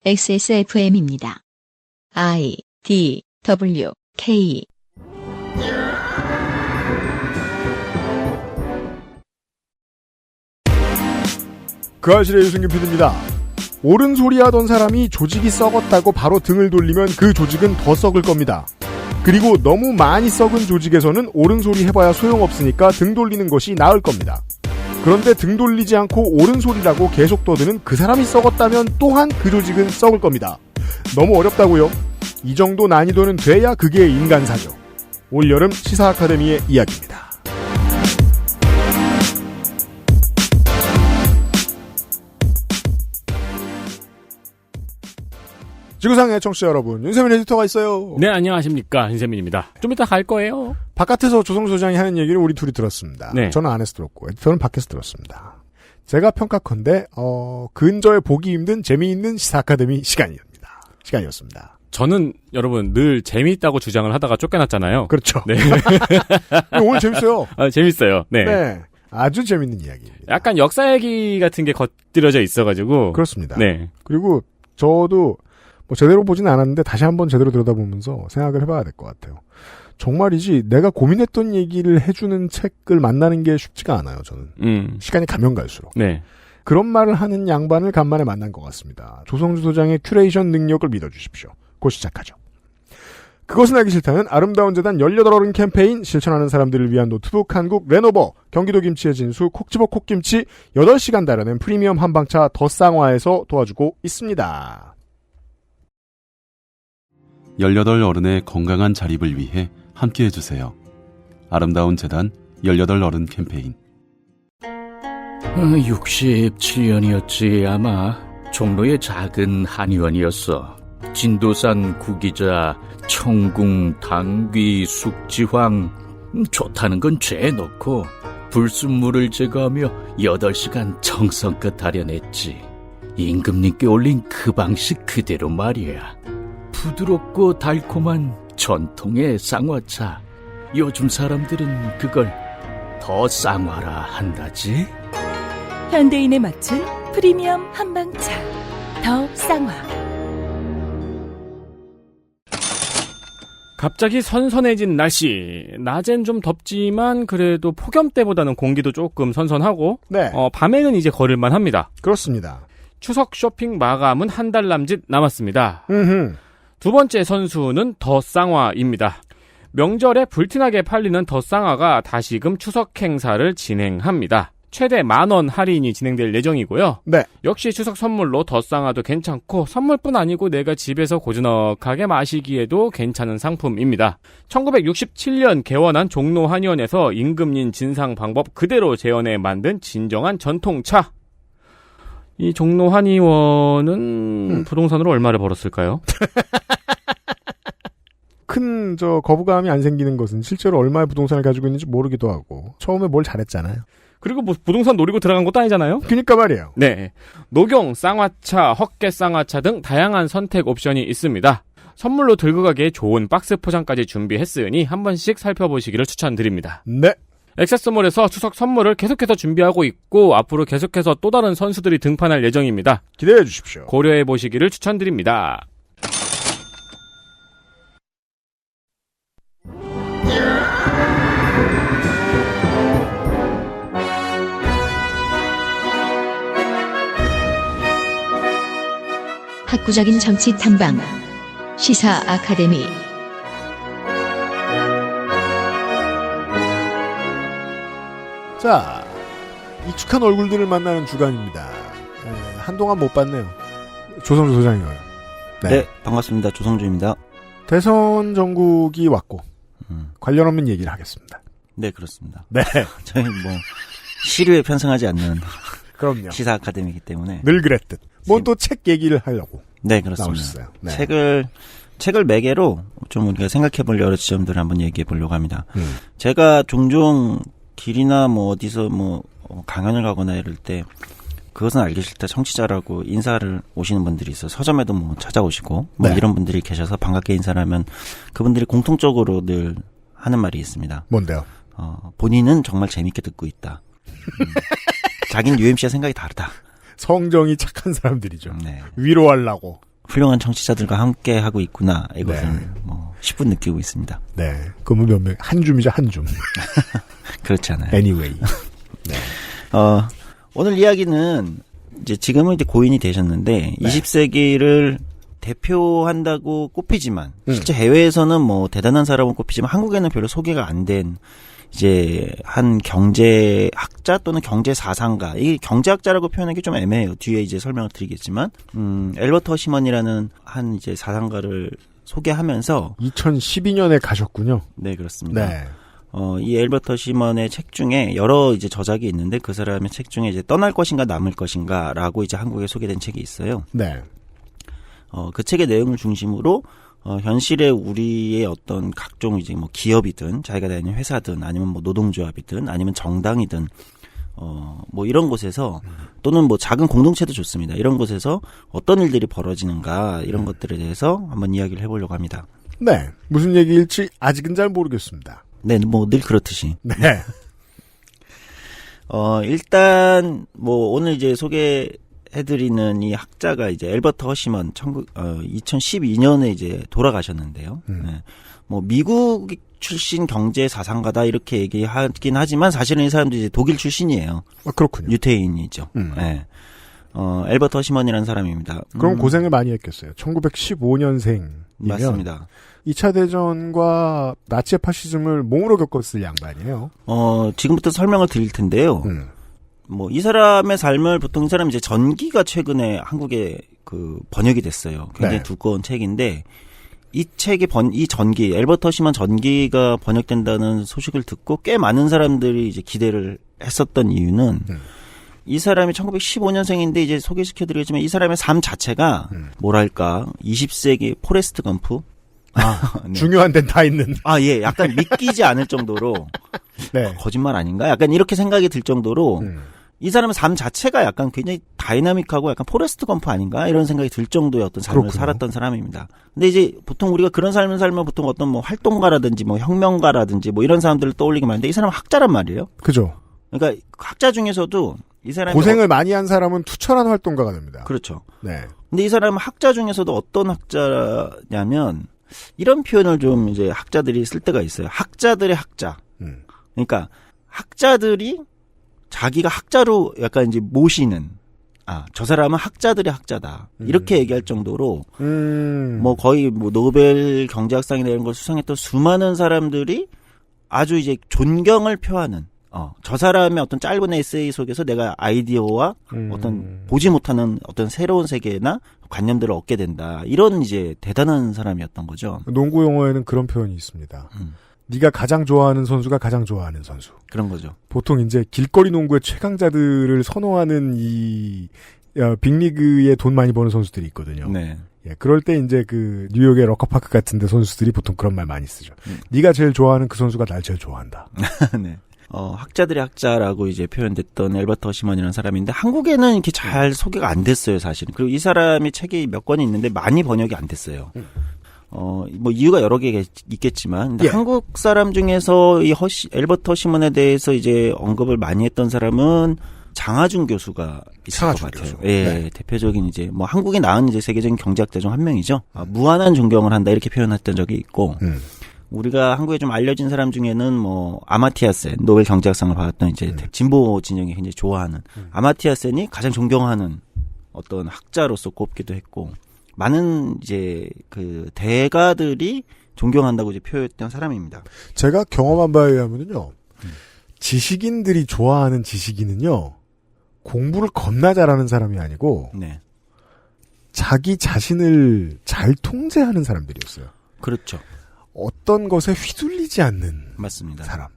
XSFM입니다. I, D, W, K. 그 아실의 유승균 PD입니다. 옳은 소리 하던 사람이 조직이 썩었다고 바로 등을 돌리면 그 조직은 더 썩을 겁니다. 그리고 너무 많이 썩은 조직에서는 옳은 소리 해봐야 소용없으니까 등 돌리는 것이 나을 겁니다. 그런데 등 돌리지 않고 옳은 소리라고 계속 떠드는 그 사람이 썩었다면 또한 그 조직은 썩을 겁니다. 너무 어렵다고요? 이 정도 난이도는 돼야 그게 인간사죠. 올여름 시사 아카데미의 이야기입니다. 지구상의 청취자 여러분, 윤세민 에디터가 있어요. 네, 안녕하십니까. 윤세민입니다. 좀 이따 갈 거예요. 바깥에서 조성수 소장이 하는 얘기를 우리 둘이 들었습니다. 네. 저는 안에서 들었고, 에디터는 밖에서 들었습니다. 제가 평가컨대 근저에 보기 힘든 재미있는 시사 아카데미 시간이었습니다. 저는 여러분 늘 재미있다고 주장을 하다가 쫓겨났잖아요. 그렇죠. 네. 오늘 재밌어요. 재밌어요. 네. 네. 아주 재밌는 이야기입니다. 약간 역사 얘기 같은 게 겉들여져 있어가지고. 그렇습니다. 네. 그리고 저도 제대로 보지는 않았는데 다시 한번 제대로 들여다보면서 생각을 해봐야 될 것 같아요. 정말이지 내가 고민했던 얘기를 해주는 책을 만나는 게 쉽지가 않아요. 저는. 시간이 가면 갈수록. 네. 그런 말을 하는 양반을 간만에 만난 것 같습니다. 조성주 소장의 큐레이션 능력을 믿어주십시오. 곧 시작하죠. 그것은 알기 싫다는 아름다운 재단 18어른 캠페인, 실천하는 사람들을 위한 노트북 한국 레노버, 경기도 김치의 진수 콕 집어 콕김치 8시간 달여낸 프리미엄 한방차 더 쌍화에서 도와주고 있습니다. 18어른의 건강한 자립을 위해 함께해 주세요. 아름다운 재단 18어른 캠페인. 67년이었지 아마. 종로의 작은 한의원이었어. 진도산 구기자, 청궁, 당귀, 숙지황, 좋다는 건 죄에 넣고 불순물을 제거하며 8시간 정성껏 다려냈지. 임금님께 올린 그 방식 그대로 말이야. 부드럽고 달콤한 전통의 쌍화차. 요즘 사람들은 그걸 더 쌍화라 한다지. 현대인에 맞춘 프리미엄 한방차 더 쌍화. 갑자기 선선해진 날씨. 낮엔 좀 덥지만 그래도 폭염 때보다는 공기도 조금 선선하고. 네. 밤에는 이제 걸을만 합니다. 그렇습니다. 추석 쇼핑 마감은 한 달 남짓 남았습니다. 음흠. 두 번째 선수는 더 쌍화입니다. 명절에 불티나게 팔리는 더 쌍화가 다시금 추석 행사를 진행합니다. 최대 10,000원 할인이 진행될 예정이고요. 네. 역시 추석 선물로 더 쌍화도 괜찮고 선물뿐 아니고 내가 집에서 고즈넉하게 마시기에도 괜찮은 상품입니다. 1967년 개원한 종로 한의원에서 임금님 진상 방법 그대로 재현해 만든 진정한 전통차. 이 종로 한의원은 부동산으로 얼마를 벌었을까요? 큰 거부감이 안 생기는 것은 실제로 얼마의 부동산을 가지고 있는지 모르기도 하고 처음에 뭘 잘했잖아요. 그리고 부동산 노리고 들어간 것도 아니잖아요? 그러니까 말이에요. 네. 녹용, 쌍화차, 헛개 쌍화차 등 다양한 선택 옵션이 있습니다. 선물로 들고 가기에 좋은 박스 포장까지 준비했으니 한 번씩 살펴보시기를 추천드립니다. 네. 액세스몰에서 추석 선물을 계속해서 준비하고 있고 앞으로 계속해서 또 다른 선수들이 등판할 예정입니다. 기대해 주십시오. 고려해 보시기를 추천드립니다. 학구적인 정치 탐방 시사 아카데미. 자, 익숙한 얼굴들을 만나는 주간입니다. 한동안 못 봤네요. 조성주 소장이요. 네, 반갑습니다. 조성주입니다. 대선 전국이 왔고 관련 없는 얘기를 하겠습니다. 네, 그렇습니다. 네. 저희 시류에 편승하지 않는 그럼요. 시사 아카데미이기 때문에 늘 그랬듯. 뭔 또 책 얘기를 하려고. 네, 그렇습니다. 나오셨어요. 네. 책을 매개로 좀 우리가 생각해볼 여러 지점들을 한번 얘기해보려고 합니다. 제가 종종 길이나 어디서 강연을 가거나 이럴 때 그것은 알기 싫다 청취자라고 인사를 오시는 분들이 있어요. 서점에도 찾아오시고 네. 이런 분들이 계셔서 반갑게 인사를 하면 그분들이 공통적으로 늘 하는 말이 있습니다. 뭔데요? 본인은 정말 재밌게 듣고 있다. 자기는 UMC와 생각이 다르다. 성정이 착한 사람들이죠. 네. 위로하려고. 훌륭한 청취자들과 함께 하고 있구나. 이것은 네. 뭐 10분 느끼고 있습니다. 네. 그러면 몇 명? 한 줌이죠, 한 줌. 그렇지 않아요. anyway. 네. 오늘 이야기는 이제 지금은 이제 고인이 되셨는데 20세기를 대표한다고 꼽히지만 실제 해외에서는 뭐 대단한 사람은 꼽히지만 한국에는 별로 소개가 안 된 이제 한 경제학자 또는 경제사상가, 이 경제학자라고 표현하기 좀 애매해요. 뒤에 이제 설명을 드리겠지만 엘버트 허시먼이라는 한 이제 사상가를 소개하면서 2012년에 가셨군요. 네, 그렇습니다. 네. 이 엘버트 허시먼의 책 중에 여러 이제 저작이 있는데 그 사람의 책 중에 이제 떠날 것인가 남을 것인가라고 이제 한국에 소개된 책이 있어요. 네. 그 책의 내용을 중심으로 현실에 우리의 어떤 각종 이제 뭐 기업이든 자기가 다니는 회사든 아니면 뭐 노동조합이든 아니면 정당이든 뭐 이런 곳에서 또는 뭐 작은 공동체도 좋습니다. 이런 곳에서 어떤 일들이 벌어지는가 이런 것들에 대해서 한번 이야기를 해보려고 합니다. 네. 무슨 얘기일지 아직은 잘 모르겠습니다. 네, 뭐 늘 그렇듯이. 네. 일단 뭐 오늘 이제 소개해드리는 이 학자가 이제 엘버트 허시먼 2012년에 이제 돌아가셨는데요. 네. 뭐 미국 출신 경제 사상가다 이렇게 얘기하긴 하지만 사실은 이 사람도 이제 독일 출신이에요. 그렇군요. 유태인이죠. 네. 엘버트 허시먼이라는 사람입니다. 그럼 고생을 많이 했겠어요. 1915년생이면 맞습니다. 2차 대전과 나치의 파시즘을 몸으로 겪었을 양반이에요. 지금부터 설명을 드릴 텐데요. 뭐 이 사람의 삶을 보통 이 사람이 이제 전기가 최근에 한국에 그 번역이 됐어요. 굉장히 네. 두꺼운 책인데 이 책의 이 전기, 엘버트 허시먼 전기가 번역된다는 소식을 듣고 꽤 많은 사람들이 이제 기대를 했었던 이유는 이 사람이 1915년생인데 이제 소개시켜드리겠지만 이 사람의 삶 자체가 뭐랄까 20세기 포레스트 검프? 네. 중요한 데는 다 있는. 예, 약간 믿기지 않을 정도로 네. 거짓말 아닌가? 약간 이렇게 생각이 들 정도로 이 사람의 삶 자체가 약간 굉장히 다이나믹하고 약간 포레스트 검프 아닌가? 이런 생각이 들 정도의 어떤 삶을 그렇군요. 살았던 사람입니다. 근데 이제 보통 우리가 그런 삶을 살면 보통 어떤 뭐 활동가라든지 뭐 혁명가라든지 뭐 이런 사람들을 떠올리게 하는데 이 사람은 학자란 말이에요. 그죠. 그러니까 학자 중에서도 이 사람이 고생을 많이 한 사람은 투철한 활동가가 됩니다. 그렇죠. 네. 근데 이 사람은 학자 중에서도 어떤 학자냐면 이런 표현을 좀 이제 학자들이 쓸 때가 있어요. 학자들의 학자. 그러니까 학자들이 자기가 학자로 약간 이제 모시는 저 사람은 학자들의 학자다. 이렇게 얘기할 정도로 뭐 거의 뭐 노벨 경제학상이나 이런 걸 수상했던 수많은 사람들이 아주 이제 존경을 표하는 저 사람의 어떤 짧은 에세이 속에서 내가 아이디어와 어떤 보지 못하는 어떤 새로운 세계나 관념들을 얻게 된다. 이런 이제 대단한 사람이었던 거죠. 농구 용어에는 그런 표현이 있습니다. 네가 가장 좋아하는 선수가 가장 좋아하는 선수. 그런 거죠. 보통 이제 길거리 농구의 최강자들을 선호하는 이 빅리그에 돈 많이 버는 선수들이 있거든요. 네. 예, 그럴 때 이제 그 뉴욕의 럭커파크 같은데 선수들이 보통 그런 말 많이 쓰죠. 네가 제일 좋아하는 그 선수가 날 제일 좋아한다. 네. 학자들의 학자라고 이제 표현됐던 엘버트 허시먼이라는 사람인데 한국에는 이렇게 잘 소개가 안 됐어요, 사실은. 그리고 이 사람이 책이 몇 권이 있는데 많이 번역이 안 됐어요. 뭐 이유가 여러 개 있겠지만 근데 예. 한국 사람 중에서 이 엘버트 허시먼에 대해서 이제 언급을 많이 했던 사람은 장하준 교수가 있을 것 같아요. 예, 네. 대표적인 이제 뭐 한국에 낳은 이제 세계적인 경제학자 중 한 명이죠. 무한한 존경을 한다 이렇게 표현했던 적이 있고 우리가 한국에 좀 알려진 사람 중에는 뭐 아마티아 센 노벨 경제학상을 받았던 이제 진보 진영이 굉장히 좋아하는 아마티아 센이 가장 존경하는 어떤 학자로서 꼽기도 했고 많은 이제 그 대가들이 존경한다고 이제 표현했던 사람입니다. 제가 경험한 바에 의하면요. 지식인들이 좋아하는 지식인은요. 공부를 겁나 잘하는 사람이 아니고 네. 자기 자신을 잘 통제하는 사람들이었어요. 그렇죠. 어떤 것에 휘둘리지 않는 맞습니다. 사람.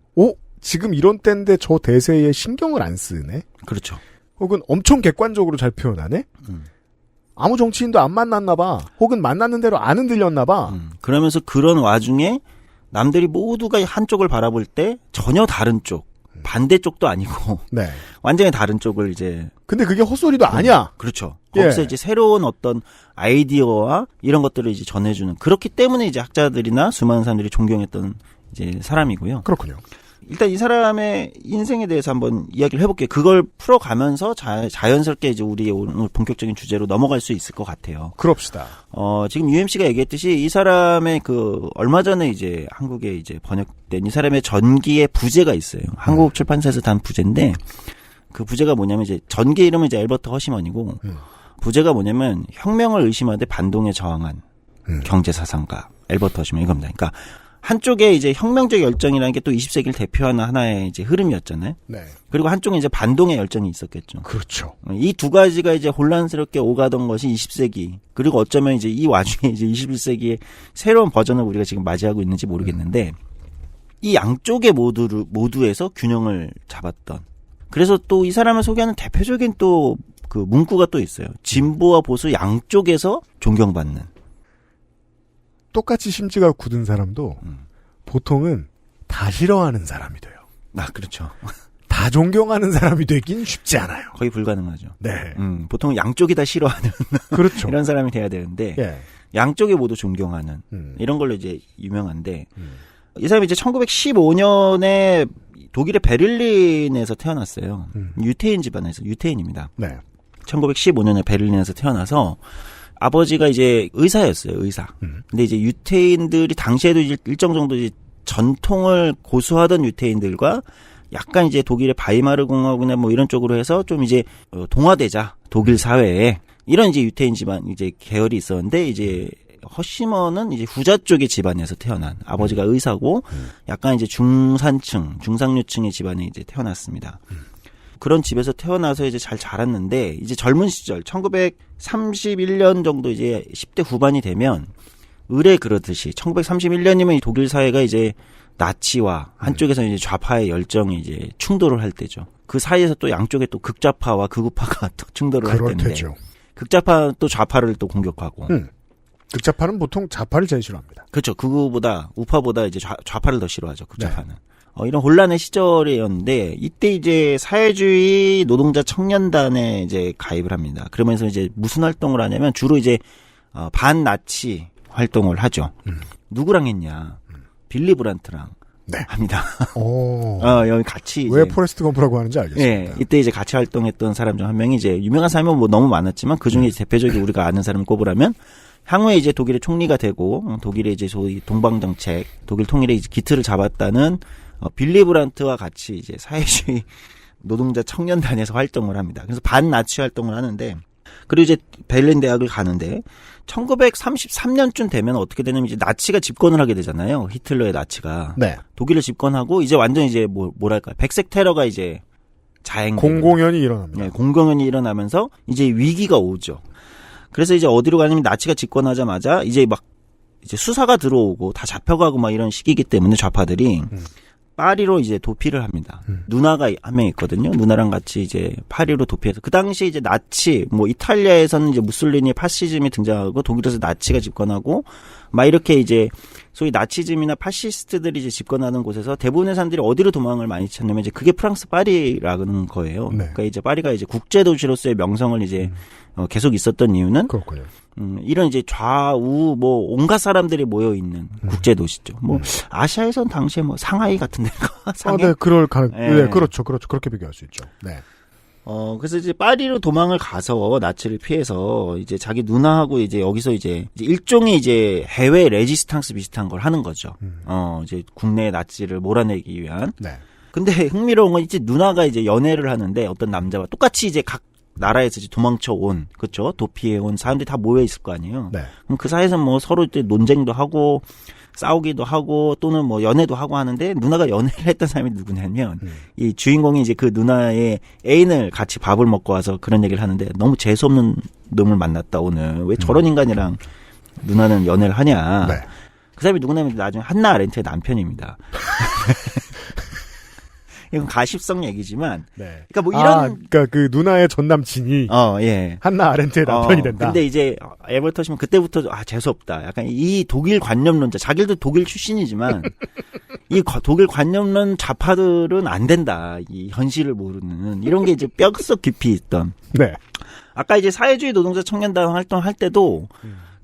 지금 이런 때인데 저 대세에 신경을 안 쓰네? 그렇죠. 혹은 엄청 객관적으로 잘 표현하네? 아무 정치인도 안 만났나 봐. 혹은 만났는 대로 안 흔들렸나 봐. 그러면서 그런 와중에 남들이 모두가 한쪽을 바라볼 때 전혀 다른 쪽, 반대쪽도 아니고 네. 완전히 다른 쪽을 이제 근데 그게 헛소리도 아니야. 그렇죠. 예. 거기서 이제 새로운 어떤 아이디어와 이런 것들을 이제 전해주는 그렇기 때문에 이제 학자들이나 수많은 사람들이 존경했던 이제 사람이고요. 그렇군요. 일단 이 사람의 인생에 대해서 한번 이야기를 해볼게요. 그걸 풀어가면서 자연스럽게 이제 우리 오늘 본격적인 주제로 넘어갈 수 있을 것 같아요. 그럽시다. 지금 UMC가 얘기했듯이 이 사람의 얼마 전에 이제 한국에 이제 번역된 이 사람의 전기의 부제가 있어요. 한국 출판사에서 단 부제인데 그 부제가 뭐냐면 이제 전기 이름은 이제 앨버트 허시먼이고 부제가 뭐냐면 혁명을 의심하되 반동에 저항한 경제사상가 앨버트 허시먼 이겁니다. 그러니까 한쪽에 이제 혁명적 열정이라는 게 또 20세기를 대표하는 하나의 이제 흐름이었잖아요. 네. 그리고 한쪽에 이제 반동의 열정이 있었겠죠. 그렇죠. 이 두 가지가 이제 혼란스럽게 오가던 것이 20세기. 그리고 어쩌면 이제 이 와중에 이제 21세기의 새로운 버전을 우리가 지금 맞이하고 있는지 모르겠는데 이 양쪽의 모두에서 균형을 잡았던. 그래서 또 이 사람을 소개하는 대표적인 또 그 문구가 또 있어요. 진보와 보수 양쪽에서 존경받는. 똑같이 심지가 굳은 사람도 보통은 다 싫어하는 사람이 돼요. 아, 그렇죠. 다 존경하는 사람이 되긴 쉽지 않아요. 거의 불가능하죠. 네. 보통 양쪽이 다 싫어하는 그렇죠. 이런 사람이 돼야 되는데 예. 양쪽에 모두 존경하는 이런 걸로 이제 유명한데 이 사람이 이제 1915년에 독일의 베를린에서 태어났어요. 유태인 집안에서 유태인입니다. 네. 1915년에 베를린에서 태어나서 아버지가 이제 의사였어요, 의사. 근데 이제 유태인들이 당시에도 일정 정도 이제 전통을 고수하던 유태인들과 약간 이제 독일의 바이마르 공화국이나 뭐 이런 쪽으로 해서 좀 이제 동화되자 독일 사회에 이런 이제 유태인 집안 이제 계열이 있었는데 이제 허시먼은 이제 후자 쪽의 집안에서 태어난 아버지가 의사고 약간 이제 중상류층의 집안에 이제 태어났습니다. 그런 집에서 태어나서 이제 잘 자랐는데 이제 젊은 시절 1931년 정도 이제 10대 후반이 되면 의뢰 그러듯이 1931년이면 독일 사회가 이제 나치와 한쪽에서 이제 좌파의 열정이 이제 충돌을 할 때죠. 그 사이에서 또 양쪽에 또 극좌파와 극우파가 또 충돌을 할 때인데 때죠. 극좌파 또 좌파를 또 공격하고 극좌파는 보통 좌파를 제일 싫어합니다. 그렇죠. 극우보다 우파보다 이제 좌파를 더 싫어하죠. 극좌파는. 네. 이런 혼란의 시절이었는데 이때 이제 사회주의 노동자 청년단에 이제 가입을 합니다. 그러면서 이제 무슨 활동을 하냐면 주로 이제 반나치 활동을 하죠. 누구랑 했냐? 빌리 브란트랑 네. 합니다. 오. 여기 같이 왜 이제 포레스트 검프라고 하는지 알겠습니다. 네, 이때 이제 같이 활동했던 사람 중 한 명이 이제 유명한 사람은 뭐 너무 많았지만 그 중에 대표적인 우리가 아는 사람을 꼽으라면 향후에 이제 독일의 총리가 되고 독일의 이제 소위 동방정책, 독일 통일의 이제 기틀을 잡았다는 빌리 브란트와 같이 이제 사회주의 노동자 청년단에서 활동을 합니다. 그래서 반나치 활동을 하는데 그리고 이제 베를린 대학을 가는데 1933년쯤 되면 어떻게 되냐면 이제 나치가 집권을 하게 되잖아요. 히틀러의 나치가. 네. 독일을 집권하고 이제 완전 이제 뭐랄까 백색 테러가 이제 공공연히 일어납니다. 네, 공공연히 일어나면서 이제 위기가 오죠. 그래서 이제 어디로 가냐면 나치가 집권하자마자 이제 막 이제 수사가 들어오고 다 잡혀가고 막 이런 시기이기 때문에 좌파들이 파리로 이제 도피를 합니다. 누나가 한 명 있거든요. 누나랑 같이 이제 파리로 도피해서 그 당시 이제 나치 뭐 이탈리아에서는 이제 무솔리니 파시즘이 등장하고 독일에서 나치가 집권하고 막 이렇게 이제 소위 나치즘이나 파시스트들이 이제 집권하는 곳에서 대부분의 사람들이 어디로 도망을 많이 찾냐면 이제 그게 프랑스 파리라는 거예요. 네. 그러니까 이제 파리가 이제 국제 도시로서의 명성을 이제 계속 있었던 이유는 그렇군요. 이런 이제 좌우 뭐 온갖 사람들이 모여 있는 국제 도시죠. 뭐 아시아에선 당시에 뭐 상하이 같은 데가 네, 네, 그렇죠. 그렇게 비교할 수 있죠. 네. 그래서 이제 파리로 도망을 가서 나치를 피해서 이제 자기 누나하고 이제 여기서 이제 일종의 이제 해외 레지스탕스 비슷한 걸 하는 거죠. 이제 국내 나치를 몰아내기 위한. 네. 근데 흥미로운 건 이제 누나가 이제 연애를 하는데 어떤 남자와 똑같이 이제 각 나라에서 이제 도망쳐 온, 그렇죠? 도피해 온 사람들이 다 모여 있을 거 아니에요. 네. 그럼 그 사이에서 뭐 서로 이제 논쟁도 하고 싸우기도 하고 또는 뭐 연애도 하고 하는데 누나가 연애를 했던 사람이 누구냐면 이 주인공이 이제 그 누나의 애인을 같이 밥을 먹고 와서 그런 얘기를 하는데 너무 재수없는 놈을 만났다 오늘. 왜 저런 인간이랑 누나는 연애를 하냐. 네. 그 사람이 누구냐면 나중에 한나 아렌트의 남편입니다. 이건 가십성 얘기지만, 네. 그러니까 뭐 이런, 그러니까 그 누나의 전 남친이, 예, 한나 아렌트의 남편이 된다. 근데 이제 에버터시면 그때부터 재수 없다. 약간 이 독일 관념론자, 자기들도 독일 출신이지만 이 독일 관념론 좌파들은 안 된다. 이 현실을 모르는 이런 게 이제 뼛속 깊이 있던. 네. 아까 이제 사회주의 노동자 청년단 활동할 때도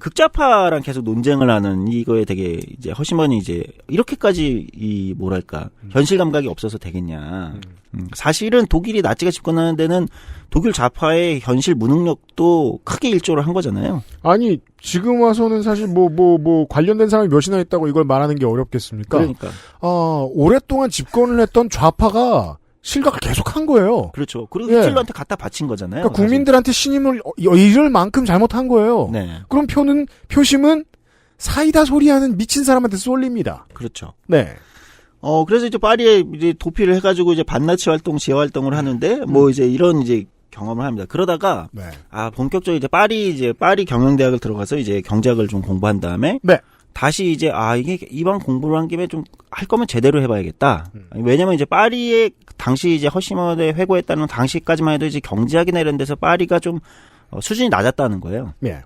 극좌파랑 계속 논쟁을 하는 이거에 되게 이제 허심원이 이제 이렇게까지 이 뭐랄까 현실 감각이 없어서 되겠냐. 사실은 독일이 나치가 집권하는 데는 독일 좌파의 현실 무능력도 크게 일조를 한 거잖아요. 아니 지금 와서는 사실 뭐 관련된 사람이 몇이나 있다고 이걸 말하는 게 어렵겠습니까? 그러니까. 오랫동안 집권을 했던 좌파가 실각을 계속한 거예요. 그렇죠. 그리고 예. 히틀러한테 갖다 바친 거잖아요. 그러니까 국민들한테 신임을 잃을 만큼 잘못한 거예요. 네. 그럼 표심은 사이다 소리하는 미친 사람한테 쏠립니다. 그렇죠. 네. 그래서 이제 파리에 이제 도피를 해가지고 이제 반나치 활동, 지하 활동을 하는데 뭐 이제 이런 이제 경험을 합니다. 그러다가 네. 본격적으로 이제 파리 경영대학을 들어가서 이제 경제학을 좀 공부한 다음에 네. 다시 이제 이게 이방 공부를 한 김에 좀 할 거면 제대로 해봐야겠다. 왜냐면 이제 파리에 당시 이제 허시머드에 회고했다는 당시까지만 해도 이제 경제학이나 이런 데서 파리가 좀 수준이 낮았다는 거예요. 네.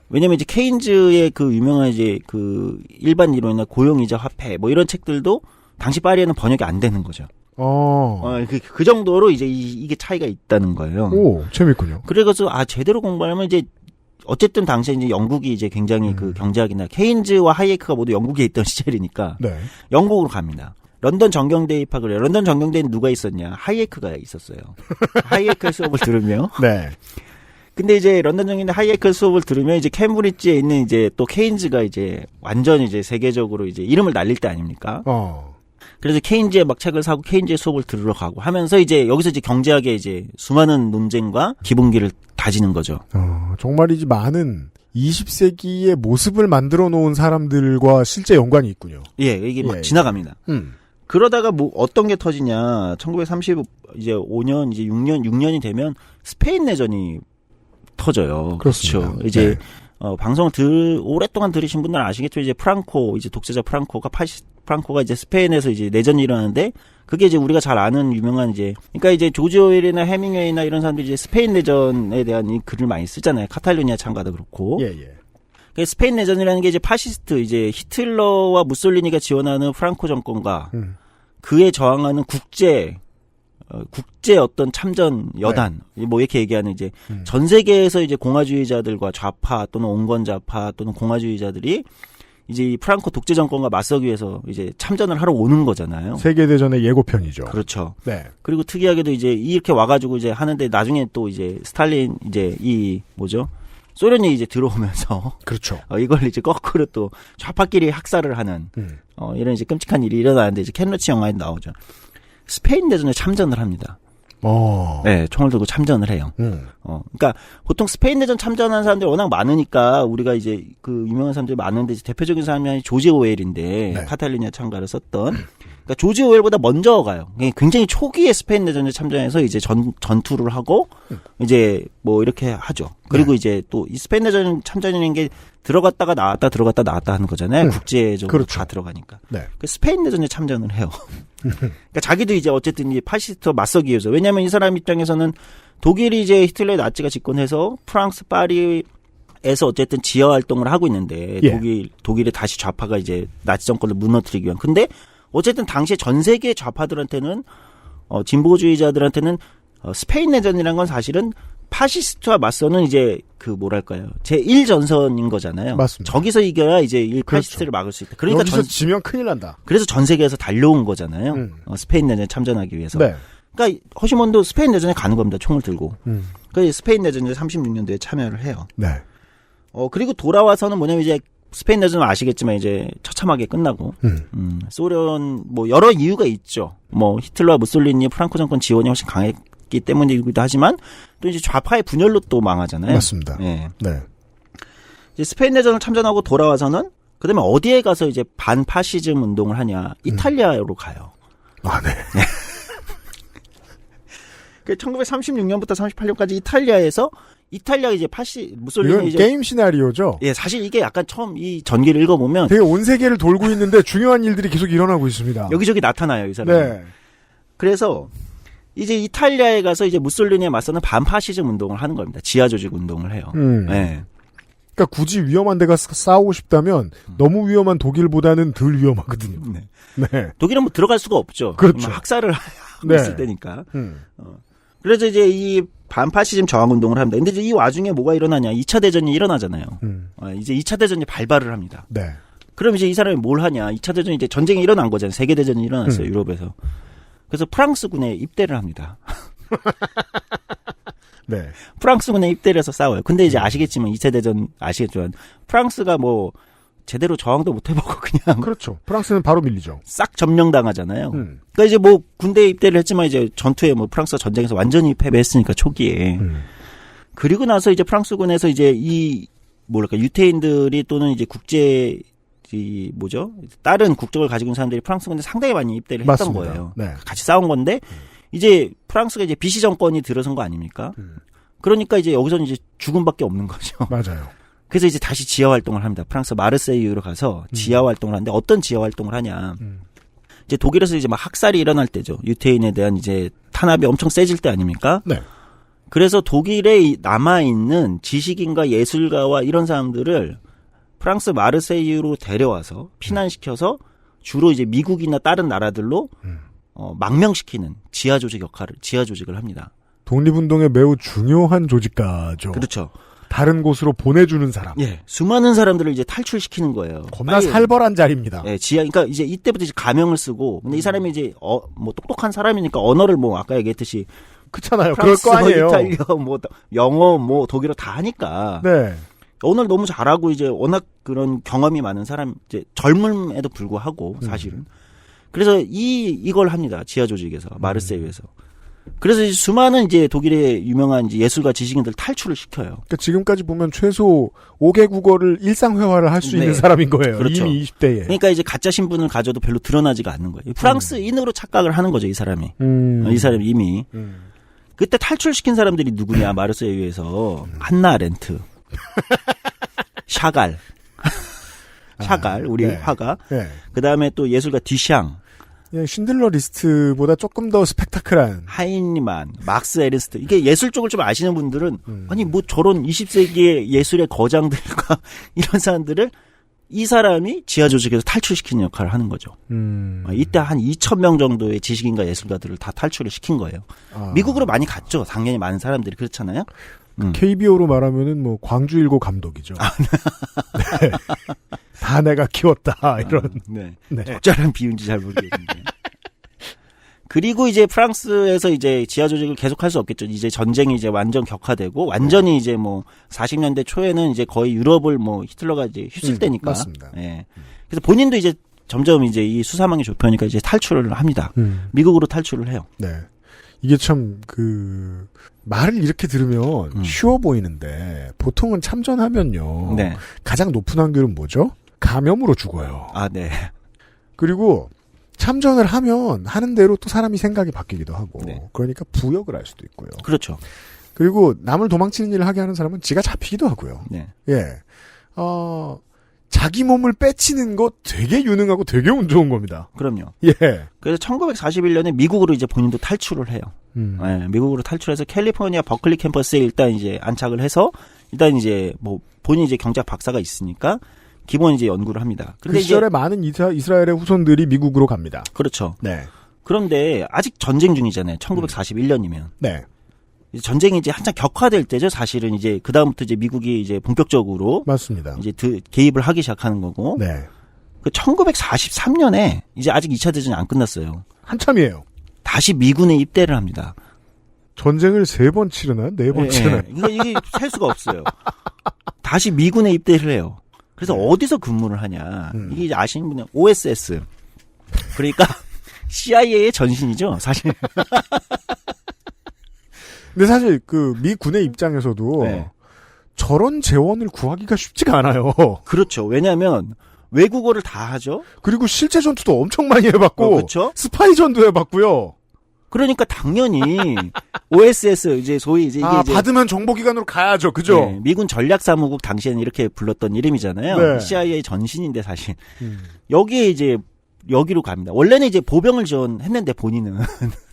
왜냐면 이제 케인즈의 그 유명한 이제 그 일반 이론이나 고용이자 화폐 뭐 이런 책들도 당시 파리에는 번역이 안 되는 거죠. 그 정도로 이제 이게 차이가 있다는 거예요. 오, 재밌군요. 그래서 제대로 공부하려면 이제 어쨌든 당시에 이제 영국이 이제 굉장히 그 경제학이나 케인즈와 하이에크가 모두 영국에 있던 시절이니까 네. 영국으로 갑니다. 런던 정경대에 입학을 해요. 런던 정경대에는 누가 있었냐? 하이에크가 있었어요. 하이에크 수업을 들으며. 네. 근데 이제 런던 정경대 하이에크 수업을 들으면 이제 캠브리지에 있는 이제 또 케인즈가 이제 완전 이제 세계적으로 이제 이름을 날릴 때 아닙니까? 그래서 케인즈의 막 책을 사고 케인즈의 수업을 들으러 가고 하면서 이제 여기서 이제 경제학의 이제 수많은 논쟁과 기본기를 다지는 거죠. 정말이지 많은 20세기의 모습을 만들어 놓은 사람들과 실제 연관이 있군요. 예, 이게 막 지나갑니다. 그러다가 뭐 어떤 게 터지냐? 1935년 이제 6년이 되면 스페인 내전이 터져요. 그렇습니다. 그렇죠. 이제 네. 방송을 오랫동안 들으신 분들은 아시겠죠? 이제 프랑코, 이제 독재자 프랑코가 이제 스페인에서 이제 내전이 일어나는데 그게 이제 우리가 잘 아는 유명한 이제 그러니까 이제 조지 오웰이나 해밍웨이나 이런 사람들이 이제 스페인 내전에 대한 이 글을 많이 쓰잖아요. 카탈루니아 참가도 그렇고. 예. 스페인 내전이라는 게 이제 파시스트 이제 히틀러와 무솔리니가 지원하는 프랑코 정권과 그에 저항하는 국제 어떤 참전 여단 뭐 이렇게 얘기하는 이제 전 세계에서 이제 공화주의자들과 좌파 또는 온건 좌파 또는 공화주의자들이 이제 이 프랑코 독재 정권과 맞서기 위해서 이제 참전을 하러 오는 거잖아요. 세계대전의 예고편이죠. 그렇죠. 네. 그리고 특이하게도 이제 이렇게 와가지고 이제 하는데 나중에 또 이제 스탈린 이제 소련이 이제 들어오면서. 그렇죠. 이걸 이제 거꾸로 또 좌파끼리 학살을 하는, 이런 이제 끔찍한 일이 일어나는데 이제 켄 로치 영화에 나오죠. 스페인 내전에 참전을 합니다. 네, 총을 들고 참전을 해요. 그러니까 보통 스페인 내전 참전한 사람들이 워낙 많으니까 우리가 이제 그 유명한 사람들이 많은데 대표적인 사람이 조지 오웰인데 네. 카탈루니아 참가를 썼던. 그러니까 조지 오웰보다 먼저 가요. 굉장히 초기에 스페인 내전에 참전해서 이제 전투를 하고 이제 뭐 이렇게 하죠. 그리고 이제 또 이 스페인 내전 참전이라는 게 들어갔다가 나왔다 하는 거잖아요. 국제적으로 그렇죠. 다 들어가니까. 네. 스페인 내전에 참전을 해요. 그러니까 자기도 이제 어쨌든 이 파시스트와 맞서기 위해서. 왜냐하면 이 사람 입장에서는 독일이 이제 히틀러의 나치가 집권해서 프랑스 파리에서 어쨌든 지하 활동을 하고 있는데 독일의 다시 좌파가 이제 나치 정권을 무너뜨리기 위한. 근데 어쨌든 당시에 전 세계 좌파들한테는 진보주의자들한테는 스페인 내전이라는 건 사실은 파시스트와 맞서는 이제 그 뭐랄까요 제1전선인 거잖아요. 맞습니다. 저기서 이겨야 이제 파시스트를 막을 수 있다. 그러니까 여기서 지면 큰일 난다. 그래서 전 세계에서 달려온 거잖아요. 스페인 내전에 참전하기 위해서. 네. 그러니까 허시몬도 스페인 내전에 가는 겁니다. 총을 들고. 그래서 스페인 내전에 36년도에 참여를 해요. 네. 그리고 돌아와서는 뭐냐면 이제 스페인 내전은 아시겠지만 이제 처참하게 끝나고 소련 뭐 여러 이유가 있죠. 뭐 히틀러와 무솔리니 프랑코 정권 지원이 훨씬 강했기 때문이기도 하지만 또 이제 좌파의 분열로 또 망하잖아요. 맞습니다. 네. 네. 이제 스페인 내전을 참전하고 돌아와서는 그다음에 어디에 가서 이제 반파시즘 운동을 하냐? 이탈리아로 가요. 아, 네. 1936년부터 38년까지 이탈리아 이제 무솔리니 이건 이제 게임 시나리오죠. 예, 사실 이게 약간 처음 이 전기를 읽어보면 되게 온 세계를 돌고 있는데 중요한 일들이 계속 일어나고 있습니다. 여기저기 나타나요, 이 사람. 네. 그래서 이제 이탈리아에 가서 이제 무솔리니에 맞서는 반파시즘 운동을 하는 겁니다. 지하 조직 운동을 해요. 네. 그러니까 굳이 위험한 데 가서 싸우고 싶다면 너무 위험한 독일보다는 덜 위험하거든요. 네. 네. 독일은 뭐 들어갈 수가 없죠. 그렇죠. 학살을 하고 네. 있을 때니까. 그래서 이제 이 반파시즘 저항운동을 합니다. 근데 이제 이 와중에 뭐가 일어나냐. 2차 대전이 일어나잖아요. 이제 2차 대전이 발발을 합니다. 네. 그럼 이제 이 사람이 뭘 하냐. 2차 대전이 이제 전쟁이 일어난 거잖아요. 세계대전이 일어났어요. 유럽에서. 그래서 프랑스군에 입대를 합니다. 네. 프랑스군에 입대를 해서 싸워요. 근데 이제 아시겠지만 2차 대전 아시겠지만 프랑스가 뭐 제대로 저항도 못 해보고 그냥 그렇죠. 프랑스는 바로 밀리죠. 싹 점령당하잖아요. 그러니까 이제 뭐 군대에 입대를 했지만 이제 전투에 뭐 프랑스가 전쟁에서 완전히 패배했으니까 초기에. 그리고 나서 이제 프랑스군에서 이제 이 뭐랄까 유태인들이 또는 이제 국제 이 뭐죠? 다른 국적을 가지고 있는 사람들이 프랑스군에 상당히 많이 입대를 했던 맞습니다. 거예요. 네. 같이 싸운 건데 이제 프랑스가 이제 비시 정권이 들어선 거 아닙니까? 그러니까 이제 여기서는 이제 죽음밖에 없는 거죠. 맞아요. 그래서 이제 다시 지하 활동을 합니다. 프랑스 마르세유로 가서 지하 활동을 하는데 어떤 지하 활동을 하냐? 이제 독일에서 이제 막 학살이 일어날 때죠. 유태인에 대한 이제 탄압이 엄청 세질 때 아닙니까? 네. 그래서 독일에 남아 있는 지식인과 예술가와 이런 사람들을 프랑스 마르세유로 데려와서 피난시켜서 주로 이제 미국이나 다른 나라들로 망명시키는 지하 조직을 합니다. 독립운동에 매우 중요한 조직가죠. 그렇죠. 다른 곳으로 보내주는 사람. 예, 수많은 사람들을 이제 탈출시키는 거예요. 겁나 살벌한 자리입니다. 예, 그러니까 이제 이때부터 이제 가명을 쓰고, 근데 이 사람이 이제 뭐 똑똑한 사람이니까 언어를 뭐 아까 얘기했듯이 그렇잖아요. 그럴 거 아니에요. 이탈리아, 뭐 영어, 뭐 독일어 다 하니까. 네. 언어를 너무 잘하고 이제 워낙 그런 경험이 많은 사람, 이제 젊음에도 불구하고 사실은. 그래서 이걸 합니다. 지하 조직에서 마르세유에서. 그래서 이제 수많은 이제 독일의 유명한 이제 예술가 지식인들 탈출을 시켜요. 그러니까 지금까지 보면 최소 5개 국어를 일상회화를 할 수 네. 있는 사람인 거예요. 그렇죠. 이미 20대에. 그러니까 이제 가짜 신분을 가져도 별로 드러나지가 않는 거예요. 프랑스인으로 착각을 하는 거죠, 이 사람이. 이 사람이 이미. 그때 탈출시킨 사람들이 누구냐, 마르세유에서. 한나 아렌트. 샤갈. 샤갈, 우리 네. 화가. 네. 그 다음에 또 예술가 뒤샹. 예, 쉰들러 리스트보다 조금 더 스펙타클한. 하인리만, 막스 에르스트. 이게 예술 쪽을 좀 아시는 분들은 아니 뭐 저런 20세기의 예술의 거장들과 이런 사람들을 이 사람이 지하 조직에서 탈출시키는 역할을 하는 거죠. 이때 한 2,000명 정도의 지식인과 예술가들을 다 탈출을 시킨 거예요. 미국으로 많이 갔죠. 당연히 많은 사람들이 그렇잖아요. KBO로 말하면은 뭐 광주일고 감독이죠. 네. 다 내가 키웠다 이런. 네. 네. 적절한 비유인지 잘 모르겠는데. 그리고 이제 프랑스에서 이제 지하 조직을 계속할 수 없겠죠. 이제 전쟁이 이제 완전 격화되고 완전히 이제 뭐 40년대 초에는 이제 거의 유럽을 뭐 히틀러가 이제 휩쓸대니까. 맞습니다. 예. 그래서 본인도 이제 점점 이제 이 수사망이 좁혀니까 이제 탈출을 합니다. 미국으로 탈출을 해요. 네. 이게 참, 말을 이렇게 들으면 쉬워 보이는데, 보통은 참전하면요. 네. 가장 높은 확률은 뭐죠? 감염으로 죽어요. 아, 네. 그리고 참전을 하면 하는 대로 또 사람이 생각이 바뀌기도 하고, 네. 그러니까 부역을 할 수도 있고요. 그렇죠. 그리고 남을 도망치는 일을 하게 하는 사람은 지가 잡히기도 하고요. 네. 예. 자기 몸을 빼치는 거 되게 유능하고 되게 운 좋은 겁니다. 그럼요. 예. 그래서 1941년에 미국으로 이제 본인도 탈출을 해요. 예, 미국으로 탈출해서 캘리포니아 버클리 캠퍼스에 일단 이제 안착을 해서 일단 이제 뭐 본인 이제 경제학 박사가 있으니까 기본 이제 연구를 합니다. 그 시절에 많은 이스라엘의 후손들이 미국으로 갑니다. 그렇죠. 네. 그런데 아직 전쟁 중이잖아요. 1941년이면. 네. 전쟁이 이제 한창 격화될 때죠. 사실은 이제 그 다음부터 이제 미국이 이제 본격적으로 맞습니다. 이제 개입을 하기 시작하는 거고. 네. 그 1943년에 이제 아직 2차 대전이 안 끝났어요. 한참이에요. 다시 미군에 입대를 합니다. 전쟁을 3번 치르나? 4번 치르나? 이게 셀 수가 없어요. 다시 미군에 입대를 해요. 그래서 어디서 근무를 하냐. 이게 이제 아시는 분은 OSS. 그러니까 CIA의 전신이죠, 사실. 근데 사실 미 군의 입장에서도 네. 저런 재원을 구하기가 쉽지가 않아요. 그렇죠. 왜냐하면 외국어를 다 하죠. 그리고 실제 전투도 엄청 많이 해봤고, 그렇죠. 스파이전도 해봤고요. 그러니까 당연히 OSS 이제 소위 이제 이게 이제 받으면 정보기관으로 가야죠, 그죠? 네, 미군 전략사무국 당시에는 이렇게 불렀던 이름이잖아요. 네. CIA 전신인데 사실 여기에 이제 여기로 갑니다. 원래는 이제 보병을 지원했는데 본인은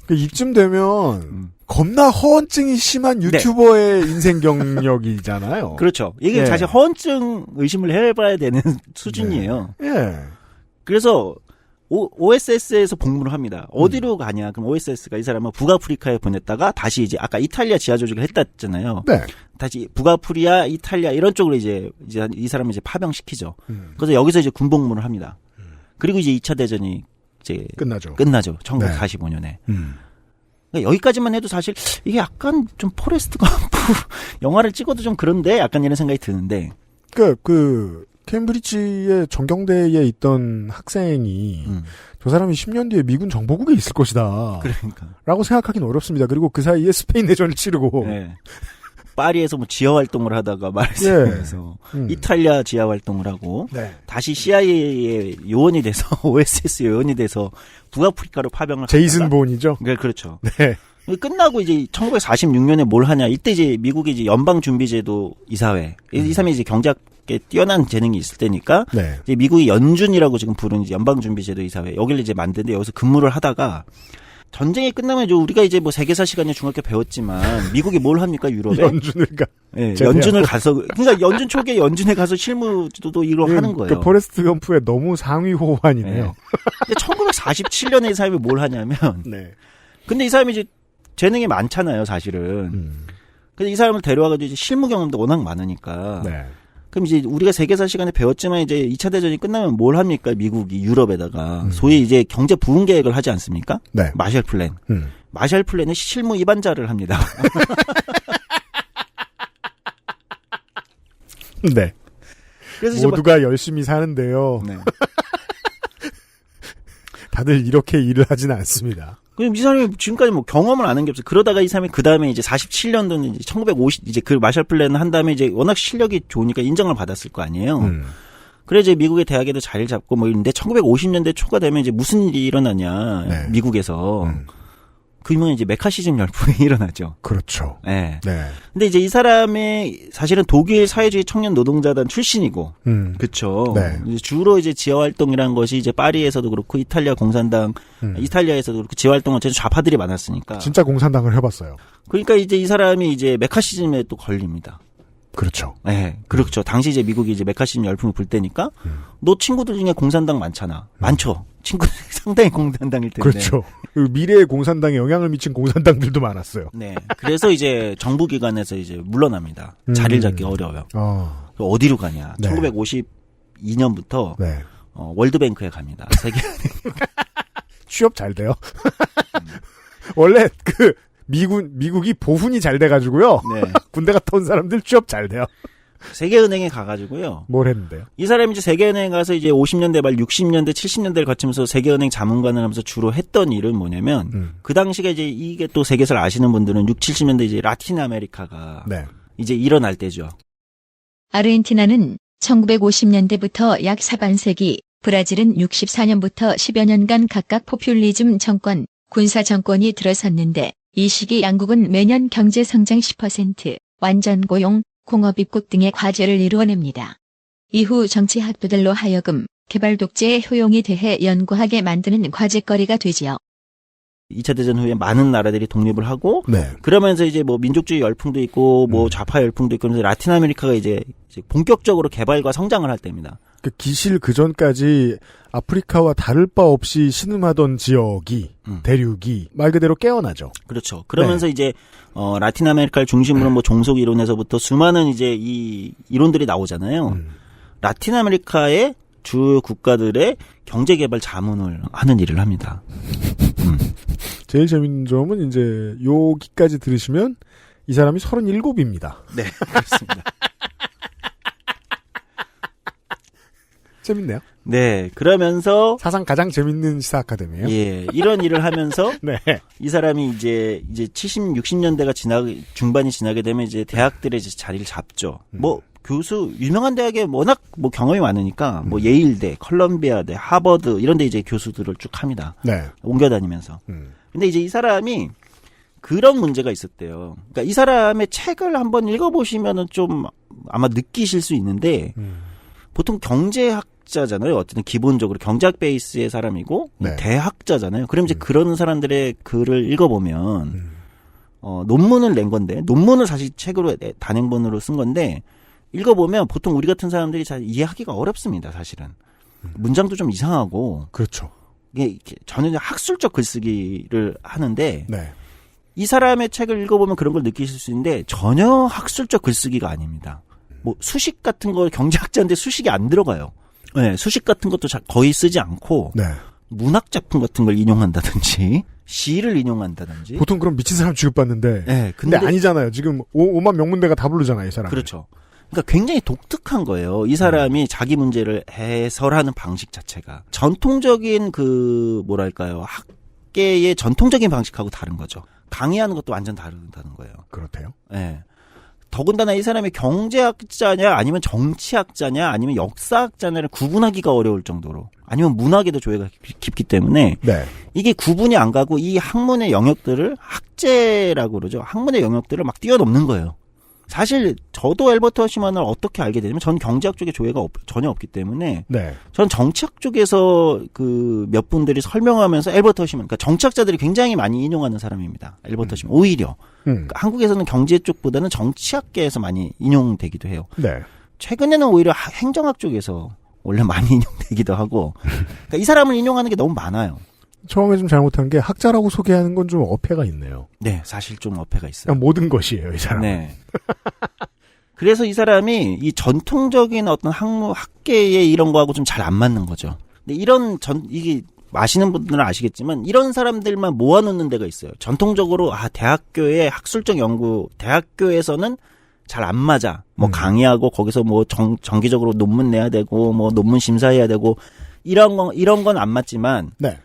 이쯤 되면 겁나 허언증이 심한 유튜버의 인생 경력이잖아요. 그렇죠. 이게 예. 사실 허언증 의심을 해봐야 되는 수준이에요. 예. 그래서 OSS에서 복무를 합니다. 어디로 가냐? 그럼 OSS가 이 사람은 북아프리카에 보냈다가 다시 이제 아까 이탈리아 지하 조직을 했다잖아요. 네. 다시 북아프리아, 이탈리아 이런 쪽으로 이제 이 사람을 이제 파병시키죠. 그래서 여기서 이제 군복무를 합니다. 그리고 이제 2차 대전이 이제 끝나죠. 1945년에. 그러니까 여기까지만 해도 사실 이게 약간 좀 포레스트 검프 영화를 찍어도 좀 그런데 약간 이런 생각이 드는데. 그 케임브리지의 전경대에 있던 학생이 저 사람이 10년 뒤에 미군 정보국에 있을 것이다. 그러니까. 라고 생각하기는 어렵습니다. 그리고 그 사이에 스페인 내전을 치르고. 네. 파리에서 뭐 지하 활동을 하다가 마르세유에서 이탈리아 지하 활동을 하고 네. 다시 CIA의 요원이 돼서 OSS 요원이 돼서 북아프리카로 파병을 제이슨 본이죠. 네, 그렇죠. 네. 끝나고 이제 1946년에 뭘 하냐? 이때 이제 미국이 이제 연방준비제도 이사회 이 사람이 이제 경제학에 뛰어난 재능이 있을 때니까 네. 이제 미국이 연준이라고 지금 부르는 연방준비제도 이사회 여기를 이제 만드는데 여기서 근무를 하다가 전쟁이 끝나면 우리가 이제 뭐 세계사 시간에 중학교 배웠지만 미국이 뭘 합니까 유럽에? 연준을 가. 네, 연준을 가서 그러니까 연준 초기에 연준에 가서 실무도 이로 하는 거예요. 그 포레스트 검프의 너무 상위 호환이네요. 네. 근데 1947년에 이 사람이 뭘 하냐면 네. 근데 이 사람이 이제 재능이 많잖아요, 사실은. 근데 이 사람을 데려와가지고 이제 실무 경험도 워낙 많으니까. 네. 그럼 이제 우리가 세계사 시간에 배웠지만 이제 2차 대전이 끝나면 뭘 합니까? 미국이 유럽에다가 소위 이제 경제 부흥 계획을 하지 않습니까? 네. 마샬 플랜. 마샬 플랜의 실무 입안자를 합니다. 네. 그래서 모두가 열심히 사는데요. 네. 다들 이렇게 일을 하지는 않습니다. 그럼 이 사람이 지금까지 뭐 경험을 아는 게 없어요. 그러다가 이 사람이 그 다음에 이제 47년도는 이제 1950 이제 그 마샬 플랜을 한 다음에 이제 워낙 실력이 좋으니까 인정을 받았을 거 아니에요. 그래 이제 미국의 대학에도 자리를 잡고 뭐 이런데 1950년대 초가 되면 이제 무슨 일이 일어나냐 네. 미국에서 그 유명한 이제 메카시즘 열풍이 일어나죠. 그렇죠. 네. 네. 근데 이제 이 사람이 사실은 독일 사회주의 청년 노동자단 출신이고, 그렇죠. 네. 주로 이제 지하 활동이라는 것이 이제 파리에서도 그렇고 이탈리아 공산당, 이탈리아에서도 그렇고 지하 활동은 좌파들이 많았으니까. 진짜 공산당을 해봤어요. 그러니까 이제 이 사람이 이제 메카시즘에 또 걸립니다. 그렇죠. 네, 그렇죠. 당시 이제 미국이 이제 메카시즘 열풍이 불 때니까, 너 친구들 중에 공산당 많잖아. 많죠. 친구들 상당히 공산당일 텐데. 그렇죠. 미래의 공산당에 영향을 미친 공산당들도 많았어요. 네. 그래서 이제 정부 기관에서 이제 물러납니다. 자리를 잡기 어려워요. 어디로 가냐. 네. 1952년부터 네. 월드뱅크에 갑니다. 세계 취업 잘 돼요. 원래 그 미국이 보훈이 잘 돼가지고요. 네. 군대 갔다 온 사람들 취업 잘 돼요. 세계은행에 가가지고요. 뭘 했는데요? 이 사람이 이제 세계은행에 가서 이제 50년대 말 60년대 70년대를 거치면서 세계은행 자문관을 하면서 주로 했던 일은 뭐냐면 그 당시가 이제 이게 또 세계사를 아시는 분들은 60, 70년대 이제 라틴 아메리카가 네. 이제 일어날 때죠. 아르헨티나는 1950년대부터 약 사반세기, 브라질은 64년부터 10여 년간 각각 포퓰리즘 정권, 군사 정권이 들어섰는데 이 시기 양국은 매년 경제 성장 10%, 완전 고용, 공업 입국 등의 과제를 이루어냅니다. 이후 정치학도들로 하여금 개발 독재의 효용에 대해 연구하게 만드는 과제거리가 되지요. 2차 대전 후에 많은 나라들이 독립을 하고 네. 그러면서 이제 뭐 민족주의 열풍도 있고 뭐 좌파 열풍도 있고 그래서 라틴 아메리카가 이제 본격적으로 개발과 성장을 할 때입니다. 그 기실 그 전까지 아프리카와 다를 바 없이 신음하던 지역이 대륙이 말 그대로 깨어나죠. 그렇죠. 그러면서 이제 라틴 아메리카를 중심으로 뭐 종속 이론에서부터 수많은 이제 이 이론들이 나오잖아요. 라틴 아메리카의 주요 국가들의 경제 개발 자문을 하는 일을 합니다. 제일 재밌는 점은 이제 여기까지 들으시면 이 사람이 37입니다. 네, 그렇습니다. 재밌네요. 네, 그러면서 사상 가장 재밌는 시사 아카데미예요. 예, 이런 일을 하면서 네. 이 사람이 이제 70, 60년대가 중반이 지나게 되면 이제 대학들의 이제 자리를 잡죠. 뭐 교수 유명한 대학에 워낙 뭐 경험이 많으니까 뭐 예일대, 컬럼비아대, 하버드 이런 데 이제 교수들을 쭉 합니다. 네. 옮겨 다니면서. 근데 이제 이 사람이 그런 문제가 있었대요. 그러니까 이 사람의 책을 한번 읽어보시면은 좀 아마 느끼실 수 있는데 보통 경제학자잖아요. 어쨌든 기본적으로 경제학 베이스의 사람이고 네. 대학자잖아요. 그럼 이제 그런 사람들의 글을 읽어보면 논문을 낸 건데 논문을 사실 책으로 단행본으로 쓴 건데 읽어보면 보통 우리 같은 사람들이 잘 이해하기가 어렵습니다. 사실은 문장도 좀 이상하고 그렇죠. 이게 전혀 학술적 글쓰기를 하는데 네. 이 사람의 책을 읽어보면 그런 걸 느끼실 수 있는데 전혀 학술적 글쓰기가 아닙니다. 뭐 수식 같은 거 경제학자인데 수식이 안 들어가요. 네, 수식 같은 것도 거의 쓰지 않고 네. 문학 작품 같은 걸 인용한다든지 시를 인용한다든지. 보통 그럼 미친 사람 취급받는데. 네, 근데 아니잖아요. 지금 5만 명문대가 다 부르잖아요, 이 사람. 그렇죠. 그러니까 굉장히 독특한 거예요. 이 사람이 자기 문제를 해설하는 방식 자체가 전통적인 그 뭐랄까요 학계의 전통적인 방식하고 다른 거죠. 강의하는 것도 완전 다르다는 거예요. 그렇대요. 네. 더군다나 이 사람이 경제학자냐 아니면 정치학자냐 아니면 역사학자냐를 구분하기가 어려울 정도로 아니면 문학에도 조예가 깊기 때문에 네. 이게 구분이 안 가고 이 학문의 영역들을 학제라고 그러죠. 학문의 영역들을 막 뛰어넘는 거예요. 사실 저도 엘버트 허시만을 어떻게 알게 되냐면 전 경제학 쪽에 조예가 전혀 없기 때문에 네. 전 정치학 쪽에서 그 몇 분들이 설명하면서 엘버트 허시만 그러니까 정치학자들이 굉장히 많이 인용하는 사람입니다. 엘버트 허시만 오히려 그러니까 한국에서는 경제 쪽보다는 정치학계에서 많이 인용되기도 해요. 네. 최근에는 오히려 행정학 쪽에서 원래 많이 인용되기도 하고 그러니까 이 사람을 인용하는 게 너무 많아요. 처음에 좀 잘못한 게 학자라고 소개하는 건 좀 어폐가 있네요. 네, 사실 좀 어폐가 있어요. 그냥 모든 것이에요, 이 사람. 네. 그래서 이 사람이 이 전통적인 어떤 학계의 이런 거하고 좀 잘 안 맞는 거죠. 근데 이게 아시는 분들은 아시겠지만 이런 사람들만 모아놓는 데가 있어요. 전통적으로 대학교의 학술적 연구, 대학교에서는 잘 안 맞아. 뭐 강의하고 거기서 뭐 정기적으로 논문 내야 되고 뭐 논문 심사해야 되고 이런 건 안 맞지만 네.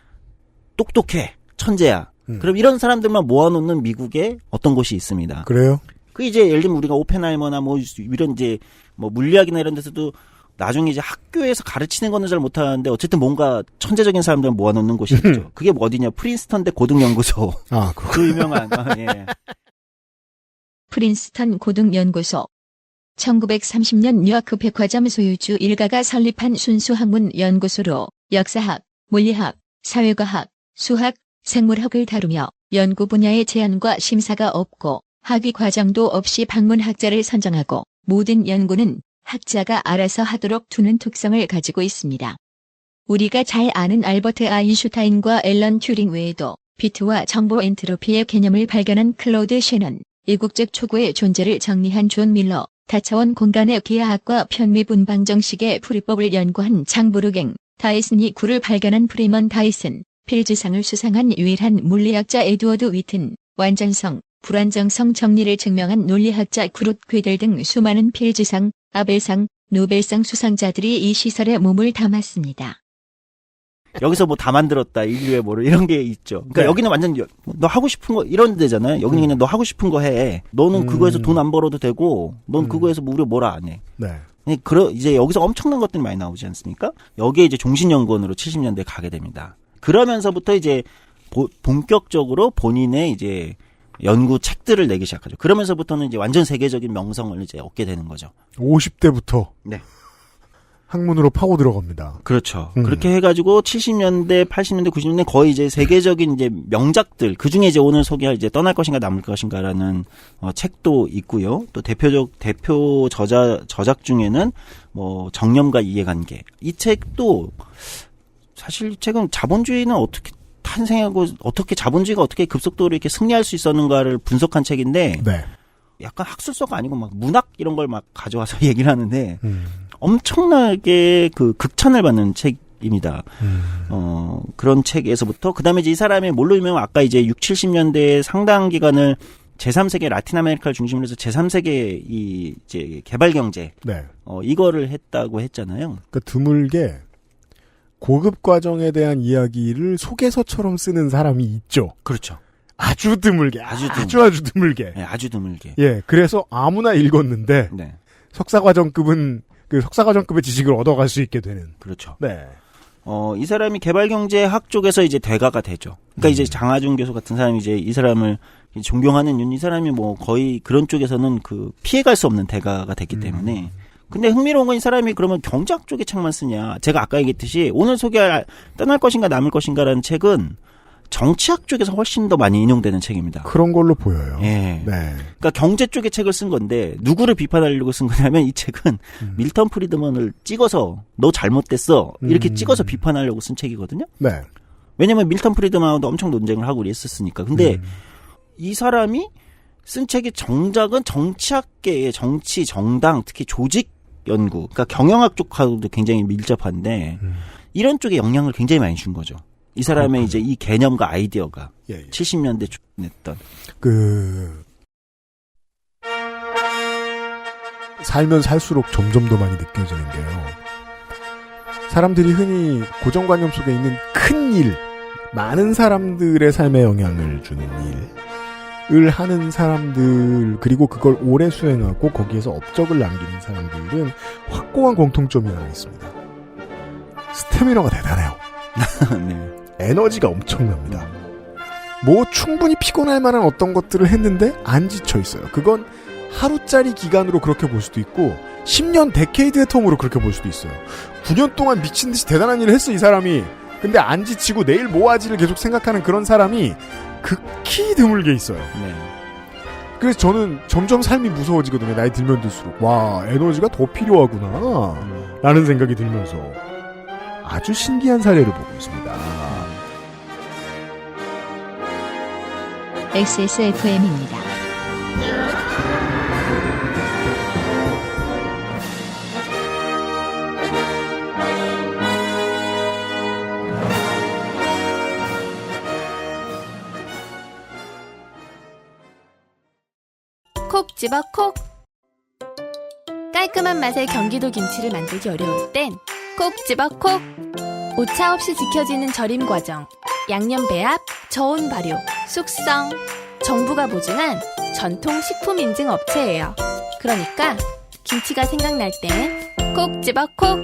똑똑해, 천재야. 그럼 이런 사람들만 모아놓는 미국에 어떤 곳이 있습니다. 그래요? 그 이제 예를 들면 우리가 오펜하이머나 뭐 이런 이제 뭐 물리학이나 이런 데서도 나중에 이제 학교에서 가르치는 거는 잘 못하는데 어쨌든 뭔가 천재적인 사람들 모아놓는 곳이 있죠. 그게 뭐 어디냐? 프린스턴대 고등연구소. 그 유명한. 예. 프린스턴 고등연구소. 1930년 뉴아크 백화점 소유주 일가가 설립한 순수학문 연구소로 역사학, 물리학, 사회과학, 수학, 생물학을 다루며 연구 분야의 제한과 심사가 없고 학위 과정도 없이 방문학자를 선정하고 모든 연구는 학자가 알아서 하도록 두는 특성을 가지고 있습니다. 우리가 잘 아는 알버트 아인슈타인과 앨런 튜링 외에도 비트와 정보 엔트로피의 개념을 발견한 클로드 셰넌, 이국적 초구의 존재를 정리한 존 밀러, 다차원 공간의 기하학과 편미분방 정식의 풀이법을 연구한 장부르갱, 다이슨이 구를 발견한 프리먼 다이슨, 필즈상을 수상한 유일한 물리학자 에드워드 위튼, 완전성, 불안정성 정리를 증명한 논리학자 그룻 괴델 등 수많은 필즈상, 아벨상, 노벨상 수상자들이 이 시설에 몸을 담았습니다. 여기서 뭐 다 만들었다, 인류의 뭐를 이런 게 있죠. 그러니까 네. 여기는 완전 너 하고 싶은 거 이런 데잖아요. 여기는 그냥 너 하고 싶은 거 해. 너는 그거에서 돈 안 벌어도 되고, 넌 그거에서 뭐 우리 뭐라 안 해. 네. 이제 여기서 엄청난 것들이 많이 나오지 않습니까? 여기에 이제 종신연구원으로 70년대에 가게 됩니다. 그러면서부터 이제 본격적으로 본인의 이제 연구 책들을 내기 시작하죠. 그러면서부터는 이제 완전 세계적인 명성을 이제 얻게 되는 거죠. 50대부터. 네. 학문으로 파고 들어갑니다. 그렇죠. 그렇게 해가지고 70년대, 80년대, 90년대 거의 이제 세계적인 이제 명작들, 그 중에 이제 오늘 소개할 이제 떠날 것인가 남을 것인가라는 책도 있고요. 또 대표 저작 중에는 뭐 정념과 이해관계. 이 책도 사실 이 책은 자본주의는 어떻게 탄생하고 어떻게 자본주의가 어떻게 급속도로 이렇게 승리할 수 있었는가를 분석한 책인데 네. 약간 학술서가 아니고 막 문학 이런 걸 막 가져와서 얘기를 하는데 엄청나게 그 극찬을 받는 책입니다. 그런 책에서부터 그다음에 이제 이 사람이 뭘로 유명한 아까 이제 6, 70년대 상당 기간을 제3세계 라틴 아메리카를 중심으로 해서 제3세계 이 이제 개발 경제 네. 이거를 했다고 했잖아요. 그러니까 드물게 고급 과정에 대한 이야기를 소개서처럼 쓰는 사람이 있죠. 그렇죠. 아주 드물게. 아주 드물게. 네, 아주 드물게. 예, 그래서 아무나 읽었는데 네. 석사과정급은 그 석사과정급의 지식을 얻어갈 수 있게 되는. 그렇죠. 네. 이 사람이 개발경제학 쪽에서 이제 대가가 되죠. 그러니까 이제 장하준 교수 같은 사람이 이제 이 사람을 존경하는 이 사람이 뭐 거의 그런 쪽에서는 그 피해갈 수 없는 대가가 됐기 때문에. 근데 흥미로운 건 이 사람이 그러면 경제학 쪽의 책만 쓰냐. 제가 아까 얘기했듯이 오늘 소개할 떠날 것인가 남을 것인가라는 책은 정치학 쪽에서 훨씬 더 많이 인용되는 책입니다. 그런 걸로 보여요. 예. 네. 그러니까 경제 쪽의 책을 쓴 건데 누구를 비판하려고 쓴 거냐면 이 책은 밀턴 프리드먼을 찍어서 너 잘못됐어 이렇게 찍어서 비판하려고 쓴 책이거든요. 네. 왜냐면 밀턴 프리드만하고도 엄청 논쟁을 하고 그랬었으니까. 근데 이 사람이 쓴 책의 정작은 정치학계의 정치, 정당, 특히 조직 연구, 그러니까 경영학 쪽하고도 굉장히 밀접한데 이런 쪽에 영향을 굉장히 많이 준 거죠. 이 사람의 이제 이 개념과 아이디어가 70년대 냈던 살면 살수록 점점 더 많이 느껴지는 게요. 사람들이 흔히 고정관념 속에 있는 큰 일, 많은 사람들의 삶에 영향을 주는 일을 하는 사람들, 그리고 그걸 오래 수행하고 거기에서 업적을 남기는 사람들은 확고한 공통점이 하나 있습니다. 스태미너가 대단해요. 네. 에너지가 엄청납니다. 뭐 충분히 피곤할 만한 어떤 것들을 했는데 안 지쳐 있어요. 그건 하루짜리 기간으로 그렇게 볼 수도 있고 10년 데케이드의 텀으로 그렇게 볼 수도 있어요. 9년 동안 미친 듯이 대단한 일을 했어 이 사람이. 근데 안 지치고 내일 뭐 하지를 계속 생각하는 그런 사람이 극히 드물게 있어요. 네. 그래서 저는 점점 삶이 무서워지거든요. 나이 들면 들수록. 와, 에너지가 더 필요하구나 라는 생각이 들면서 아주 신기한 사례를 보고 있습니다. XSFM입니다. 콕 집어 콕. 깔끔한 맛의 경기도 김치를 만들기 어려울 땐 콕 집어 콕. 오차 없이 지켜지는 절임 과정, 양념 배합, 저온 발효, 숙성. 정부가 보증한 전통 식품 인증 업체예요. 그러니까 김치가 생각날 땐 콕 집어 콕.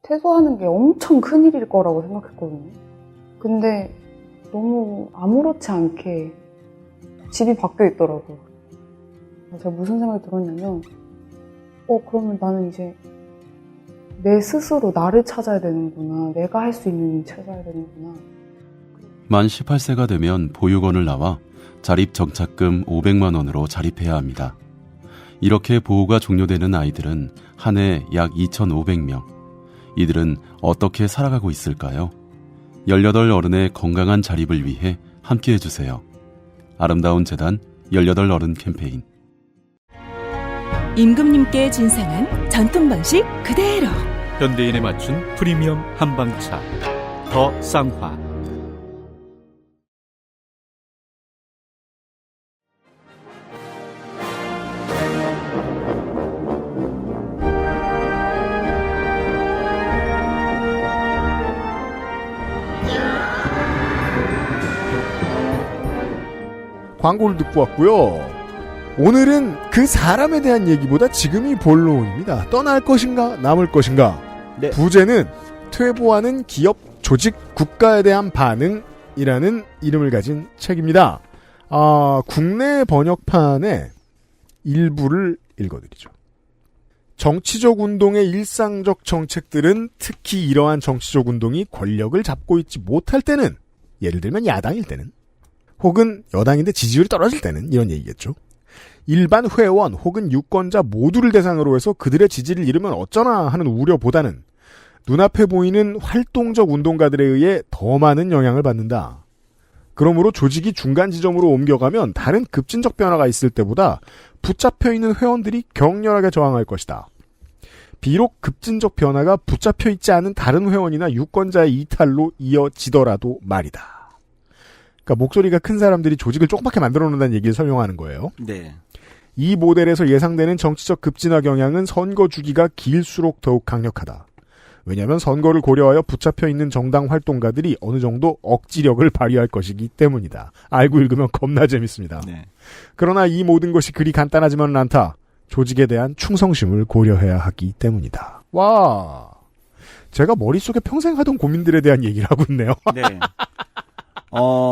퇴소하는 게 엄청 큰일일 거라고 생각했거든요. 근데 너무 아무렇지 않게 집이 바뀌어 있더라고요. 제가 무슨 생각이 들었냐면 그러면 나는 이제 내 스스로 나를 찾아야 되는구나. 내가 할 수 있는 일 찾아야 되는구나. 만 18세가 되면 보육원을 나와 자립정착금 500만 원으로 자립해야 합니다. 이렇게 보호가 종료되는 아이들은 한 해 약 2,500명. 이들은 어떻게 살아가고 있을까요? 18 어른의 건강한 자립을 위해 함께해 주세요. 아름다운 재단 18 어른 캠페인. 임금님께 진상한 전통 방식 그대로. 현대인에 맞춘 프리미엄 한방차 더 쌍화. 광고를 듣고 왔고요. 오늘은 그 사람에 대한 얘기보다 지금이 본론입니다. 떠날 것인가 남을 것인가. 네. 부제는 퇴보하는 기업, 조직, 국가에 대한 반응이라는 이름을 가진 책입니다. 국내 번역판의 일부를 읽어드리죠. 정치적 운동의 일상적 정책들은 특히 이러한 정치적 운동이 권력을 잡고 있지 못할 때는, 예를 들면 야당일 때는, 혹은 여당인데 지지율이 떨어질 때는, 이런 얘기겠죠. 일반 회원 혹은 유권자 모두를 대상으로 해서 그들의 지지를 잃으면 어쩌나 하는 우려보다는 눈앞에 보이는 활동적 운동가들에 의해 더 많은 영향을 받는다. 그러므로 조직이 중간 지점으로 옮겨가면 다른 급진적 변화가 있을 때보다 붙잡혀 있는 회원들이 격렬하게 저항할 것이다. 비록 급진적 변화가 붙잡혀 있지 않은 다른 회원이나 유권자의 이탈로 이어지더라도 말이다. 그러니까 목소리가 큰 사람들이 조직을 조그맣게 만들어 놓는다는 얘기를 설명하는 거예요. 네. 이 모델에서 예상되는 정치적 급진화 경향은 선거 주기가 길수록 더욱 강력하다. 왜냐하면 선거를 고려하여 붙잡혀 있는 정당 활동가들이 어느 정도 억지력을 발휘할 것이기 때문이다. 알고 읽으면 겁나 재밌습니다. 네. 그러나 이 모든 것이 그리 간단하지만은 않다. 조직에 대한 충성심을 고려해야 하기 때문이다. 와, 제가 머릿속에 평생 하던 고민들에 대한 얘기를 하고 있네요. 네.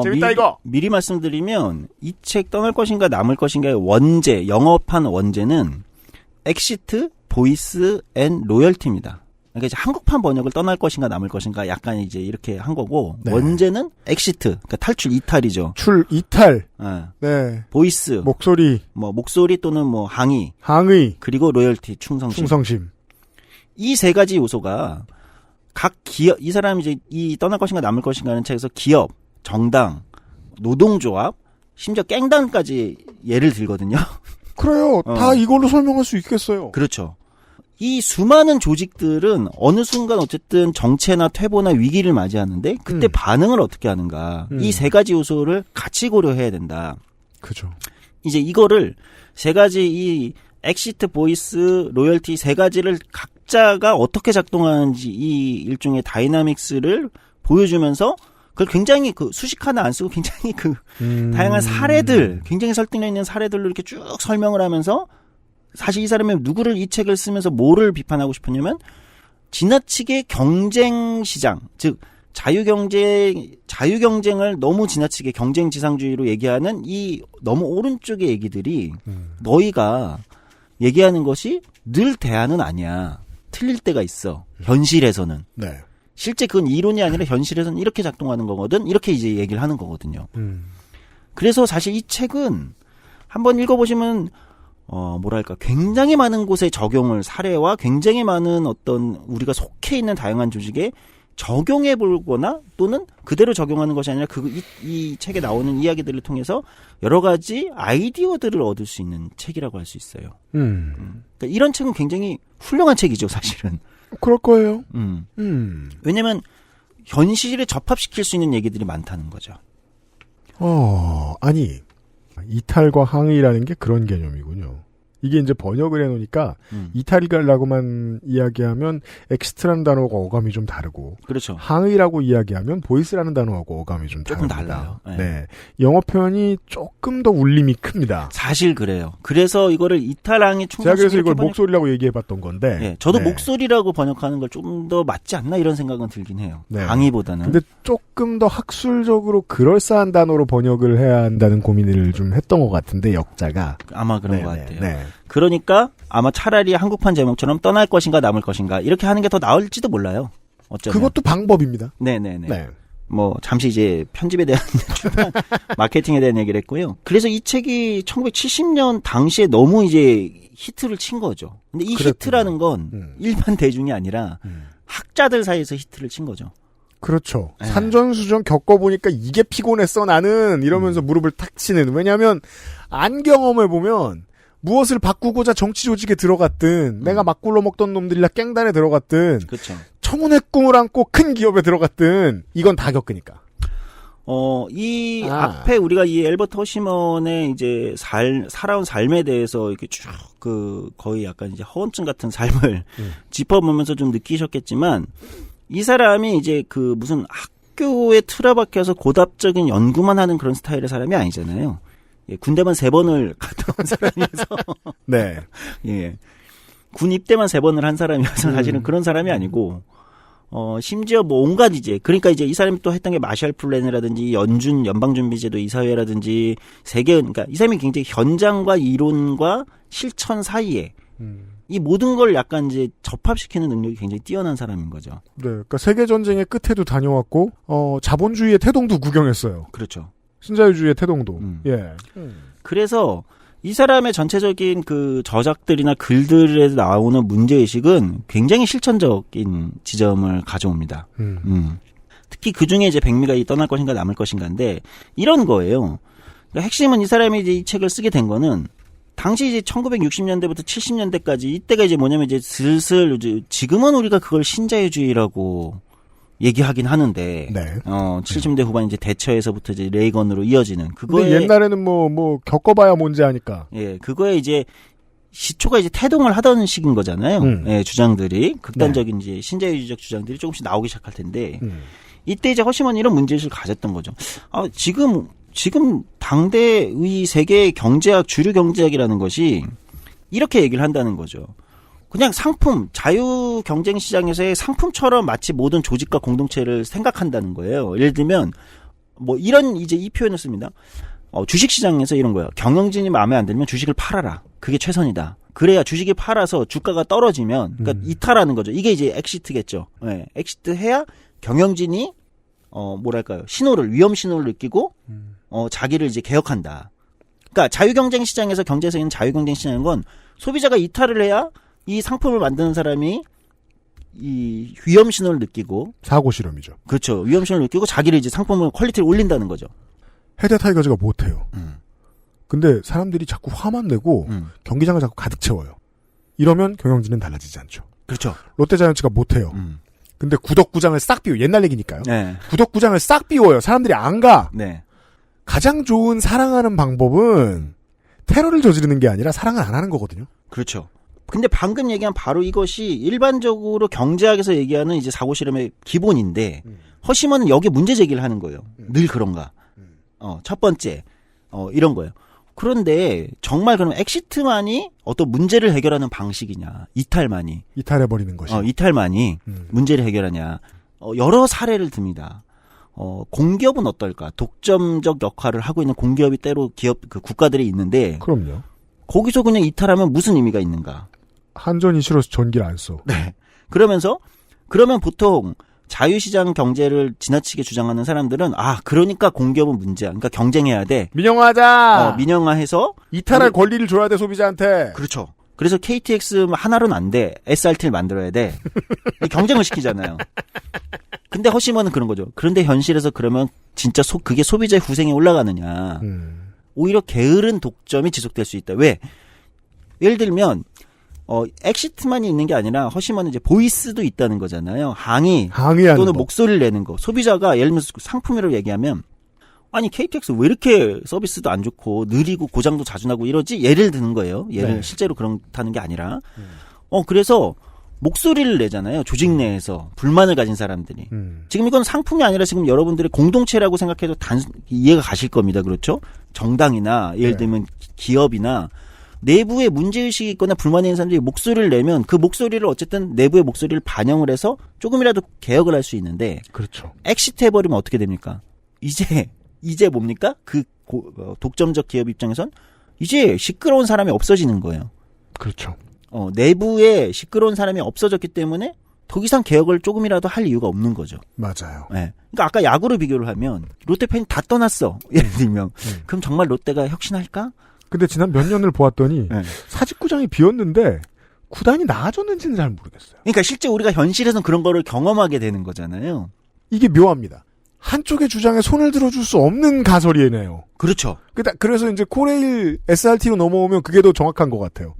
재밌다 이거. 미리 말씀드리면 이 책 떠날 것인가 남을 것인가의 원제, 영어판 원제는 엑시트, 보이스 앤 로열티입니다. 그러니까 이제 한국판 번역을 떠날 것인가 남을 것인가 약간 이제 이렇게 한 거고, 네. 원제는 엑시트, 그러니까 탈출 이탈이죠. 이탈. 네. 네. 보이스, 목소리 또는 뭐 항의, 항의, 그리고 로열티, 충성심. 충성심. 이 세 가지 요소가 각 기업, 이 사람이 이제 이 떠날 것인가 남을 것인가 하는 책에서 기업, 정당, 노동조합, 심지어 깽단까지 예를 들거든요. 그래요. 다 이걸로 설명할 수 있겠어요. 그렇죠. 이 수많은 조직들은 어느 순간 어쨌든 정체나 퇴보나 위기를 맞이하는데 그때 반응을 어떻게 하는가. 이 세 가지 요소를 같이 고려해야 된다. 그죠. 이제 이거를 세 가지 이 엑시트, 보이스, 로열티 세 가지를 각자가 어떻게 작동하는지 이 일종의 다이나믹스를 보여주면서 그걸 굉장히 그 수식 하나 안 쓰고 굉장히 그 다양한 사례들, 굉장히 설득력 있는 사례들로 이렇게 쭉 설명을 하면서 사실 이 사람이 누구를 이 책을 쓰면서 뭐를 비판하고 싶었냐면 지나치게 경쟁 시장, 즉 자유경쟁을 너무 지나치게 경쟁지상주의로 얘기하는 이 너무 오른쪽의 얘기들이 너희가 얘기하는 것이 늘 대안은 아니야. 틀릴 때가 있어. 현실에서는. 네. 실제 그건 이론이 아니라 현실에서는 이렇게 작동하는 거거든. 이렇게 이제 얘기를 하는 거거든요. 그래서 사실 이 책은 한번 읽어보시면 뭐랄까 굉장히 많은 곳에 적용을 사례와 굉장히 많은 어떤 우리가 속해 있는 다양한 조직에 적용해 보거나 또는 그대로 적용하는 것이 아니라 이 책에 나오는 이야기들을 통해서 여러 가지 아이디어들을 얻을 수 있는 책이라고 할 수 있어요. 그러니까 이런 책은 굉장히 훌륭한 책이죠, 사실은. 그럴 거예요. 왜냐면 현실에 접합시킬 수 있는 얘기들이 많다는 거죠. 아니 이탈과 항의라는 게 그런 개념이군요. 이게 이제 번역을 해놓으니까 이탈이라고만 이야기하면 엑스트라는 단어가 어감이 좀 다르고, 그렇죠. 항의라고 이야기하면 보이스라는 단어하고 어감이 좀 조금 다릅니다. 달라요. 네. 네, 영어 표현이 조금 더 울림이 큽니다. 사실 그래요. 그래서 이거를 이탈항의 충성. 제가 그래서 이걸 목소리라고 얘기해봤던 건데, 네, 저도 목소리라고 번역하는 걸 좀 더 맞지 않나 이런 생각은 들긴 해요. 네. 항의보다는. 근데 조금 더 학술적으로 그럴싸한 단어로 번역을 해야 한다는 고민을 좀 했던 것 같은데 역자가 아마 그런 것 같아요. 네. 그러니까 아마 차라리 한국판 제목처럼 떠날 것인가 남을 것인가 이렇게 하는 게 더 나을지도 몰라요. 어쩌면. 그것도 방법입니다. 네네네. 네. 뭐 잠시 이제 편집에 대한 출판 마케팅에 대한 얘기를 했고요. 그래서 이 책이 1970년 당시에 너무 이제 히트를 친 거죠. 근데 이 히트라는 건 일반 대중이 아니라 학자들 사이에서 히트를 친 거죠. 그렇죠. 네. 산전수전 겪어보니까 이게 피곤했어 나는 이러면서 무릎을 탁 치는. 왜냐하면 안 경험해보면 무엇을 바꾸고자 정치 조직에 들어갔든 내가 막 굴러먹던 놈들이라 깽단에 들어갔든 그렇죠. 청운의 꿈을 안고 큰 기업에 들어갔든 이건 다 겪으니까. 앞에 우리가 이 엘버트 허시먼의 이제 살아온 삶에 대해서 이렇게 쭉 거의 약간 이제 허언증 같은 삶을 짚어보면서 좀 느끼셨겠지만 이 사람이 이제 무슨 학교에 틀어박혀서 고답적인 연구만 하는 그런 스타일의 사람이 아니잖아요. 예, 군대만 3번을 갔다 온 사람이어서. 네. 예. 군 입대만 3번을 한 사람이어서 사실은 그런 사람이 아니고, 심지어 뭐 온갖 그러니까 이제 이 사람이 또 했던 게 마샬 플랜이라든지 연방준비제도 이사회라든지 그러니까 이 사람이 굉장히 현장과 이론과 실천 사이에 이 모든 걸 약간 이제 접합시키는 능력이 굉장히 뛰어난 사람인 거죠. 네. 그러니까 세계전쟁의 끝에도 다녀왔고, 자본주의의 태동도 구경했어요. 그렇죠. 신자유주의의 태동도. 예. 그래서 이 사람의 전체적인 그 저작들이나 글들에 나오는 문제의식은 굉장히 실천적인 지점을 가져옵니다. 특히 그 중에 이제 백미가 떠날 것인가 남을 것인가인데 이런 거예요. 그러니까 핵심은 이 사람이 이제 이 책을 쓰게 된 거는 당시 이제 1960년대부터 70년대까지 이때가 이제 뭐냐면 이제 슬슬 지금은 우리가 그걸 신자유주의라고 얘기하긴 하는데, 네. 70년대 후반 이제 대처에서부터 이제 레이건으로 이어지는 그거에. 근데 옛날에는 뭐 겪어봐야 뭔지 아니까. 예, 그거에 이제 시초가 이제 태동을 하던 시기인 거잖아요. 예, 주장들이 극단적인 이제 신자유주의적 주장들이 조금씩 나오기 시작할 텐데, 이때 이제 허시먼이 이런 문제의식을 가졌던 거죠. 지금 당대의 세계 경제학, 주류 경제학이라는 것이 이렇게 얘기를 한다는 거죠. 그냥 상품, 자유 경쟁 시장에서의 상품처럼 마치 모든 조직과 공동체를 생각한다는 거예요. 예를 들면, 뭐 이런 이제 이 표현을 씁니다. 주식 시장에서 이런 거예요. 경영진이 마음에 안 들면 주식을 팔아라. 그게 최선이다. 그래야 주식이 팔아서 주가가 떨어지면, 그러니까 이탈하는 거죠. 이게 이제 엑시트겠죠. 네, 엑시트 해야 경영진이, 위험 신호를 느끼고, 자기를 이제 개혁한다. 그러니까 자유 경쟁 시장에서 경제에서 있는 자유 경쟁 시장인 건 소비자가 이탈을 해야 이 상품을 만드는 사람이 이 위험 신호를 느끼고 사고 실험이죠. 그렇죠. 위험 신호를 느끼고 자기를 이제 상품을 퀄리티를 올린다는 거죠. 헤드타이거즈가 못해요. 근데 사람들이 자꾸 화만 내고 경기장을 자꾸 가득 채워요. 이러면 경영진은 달라지지 않죠. 그렇죠. 롯데자이언츠가 못해요. 근데 구덕구장을 싹 비워. 옛날 얘기니까요. 네. 구덕구장을 싹 비워요. 사람들이 안 가. 네. 가장 좋은 사랑하는 방법은 테러를 저지르는 게 아니라 사랑을 안 하는 거거든요. 그렇죠. 근데 방금 얘기한 바로 이것이 일반적으로 경제학에서 얘기하는 이제 사고 실험의 기본인데 허심은 여기에 문제 제기를 하는 거예요. 늘 그런가. 첫 번째 이런 거예요. 그런데 정말 그럼 엑시트만이 어떤 문제를 해결하는 방식이냐? 이탈해버리는 것이. 이탈만이 문제를 해결하냐? 여러 사례를 듭니다. 공기업은 어떨까? 독점적 역할을 하고 있는 공기업이 때로 그 국가들이 있는데. 그럼요. 거기서 그냥 이탈하면 무슨 의미가 있는가? 한전이 싫어서 전기를 안 써. 네. 그러면 보통 자유시장 경제를 지나치게 주장하는 사람들은 그러니까 공기업은 문제야. 그러니까 경쟁해야 돼. 민영화하자. 민영화해서 이탈할 권리를 줘야 돼 소비자한테. 그렇죠. 그래서 KTX 하나로는 안 돼. SRT를 만들어야 돼. 경쟁을 시키잖아요. 근데 허심은 그런 거죠. 그런데 현실에서 그러면 진짜 그게 소비자의 후생에 올라가느냐. 오히려 게으른 독점이 지속될 수 있다. 왜? 예를 들면 엑시트만이 있는 게 아니라 허심은 이제 보이스도 있다는 거잖아요. 항의하는 또는 거. 목소리를 내는 거. 소비자가 예를 들면서 상품이라고 얘기하면 아니 KTX 왜 이렇게 서비스도 안 좋고 느리고 고장도 자주 나고 이러지? 예를 드는 거예요. 네. 실제로 그렇다는 게 아니라. 그래서 목소리를 내잖아요. 조직 내에서 불만을 가진 사람들이. 지금 이건 상품이 아니라 지금 여러분들의 공동체라고 생각해도 이해가 가실 겁니다. 그렇죠? 정당이나 예를 들면 기업이나 내부에 문제의식이 있거나 불만이 있는 사람들이 목소리를 내면 그 목소리를 어쨌든 내부의 목소리를 반영을 해서 조금이라도 개혁을 할 수 있는데. 그렇죠. 엑시트 해버리면 어떻게 됩니까? 이제 뭡니까? 독점적 기업 입장에선 이제 시끄러운 사람이 없어지는 거예요. 그렇죠. 내부에 시끄러운 사람이 없어졌기 때문에 더 이상 개혁을 조금이라도 할 이유가 없는 거죠. 맞아요. 네. 그러니까 아까 야구로 비교를 하면 롯데 팬이 다 떠났어. 예를 들면. 그럼 정말 롯데가 혁신할까? 근데 지난 몇 년을 보았더니 사직구장이 비었는데 구단이 나아졌는지는 잘 모르겠어요. 그러니까 실제 우리가 현실에서는 그런 거를 경험하게 되는 거잖아요. 이게 묘합니다. 한쪽의 주장에 손을 들어줄 수 없는 가설이네요. 그렇죠. 그래서 이제 코레일 SRT로 넘어오면 그게 더 정확한 것 같아요.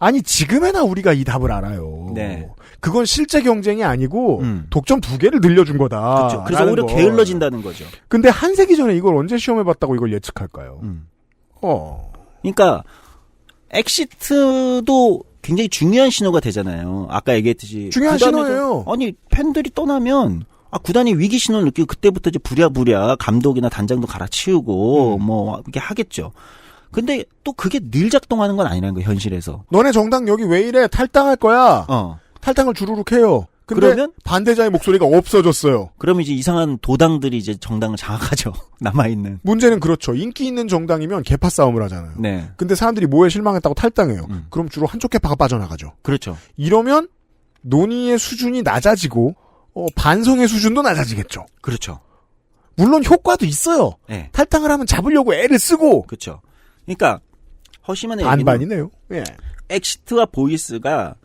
아니 지금에나 우리가 이 답을 알아요. 네. 그건 실제 경쟁이 아니고 독점 2개를 늘려준 거다. 그렇죠. 그래서 오히려 게을러진다는 거죠. 근데 한 세기 전에 이걸 언제 시험해봤다고 이걸 예측할까요? 그러니까 엑시트도 굉장히 중요한 신호가 되잖아요. 아까 얘기했듯이 중요한 신호예요. 아니 팬들이 떠나면 구단이 위기 신호를 느끼고 그때부터 이제 부랴부랴 감독이나 단장도 갈아치우고 뭐 이렇게 하겠죠. 근데 또 그게 늘 작동하는 건 아니라는 거예요, 현실에서. 너네 정당 여기 왜 이래? 탈당할 거야. 탈당을 주르륵 해요. 근데 그러면 반대자의 목소리가 없어졌어요. 그러면 이제 이상한 도당들이 이제 정당을 장악하죠. 남아있는. 문제는 그렇죠. 인기 있는 정당이면 계파 싸움을 하잖아요. 네. 근데 사람들이 뭐에 실망했다고 탈당해요. 그럼 주로 한쪽 계파가 빠져나가죠. 그렇죠. 이러면 논의의 수준이 낮아지고 반성의 수준도 낮아지겠죠. 그렇죠. 물론 효과도 있어요. 네. 탈당을 하면 잡으려고 애를 쓰고. 그렇죠. 그러니까 허심한의 반반이네요. 예. 엑시트와 보이스가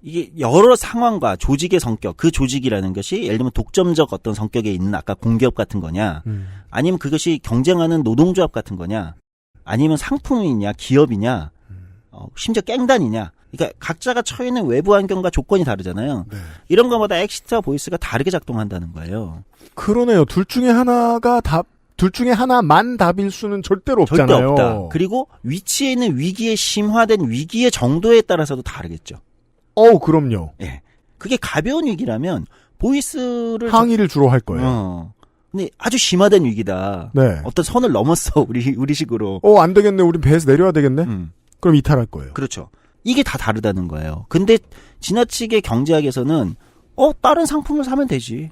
이게 여러 상황과 조직의 성격, 그 조직이라는 것이 예를 들면 독점적 어떤 성격에 있는 아까 공기업 같은 거냐, 아니면 그것이 경쟁하는 노동조합 같은 거냐, 아니면 상품이냐, 기업이냐, 심지어 갱단이냐. 그러니까 각자가 처해 있는 외부 환경과 조건이 다르잖아요. 네. 이런 것마다 엑시트와 보이스가 다르게 작동한다는 거예요. 그러네요. 둘 중에 하나만 답일 수는 절대로 없잖아요. 절대 없다. 그리고 위치에 있는 위기에 심화된 위기의 정도에 따라서도 다르겠죠. 그럼요. 예. 그게 가벼운 위기라면 보이스를 항의를 주로 할 거예요. 근데 아주 심화된 위기다. 네. 어떤 선을 넘었어. 우리식으로. 안 되겠네. 우린 배에서 내려야 되겠네. 그럼 이탈할 거예요. 그렇죠. 이게 다 다르다는 거예요. 근데 지나치게 경제학에서는 다른 상품을 사면 되지.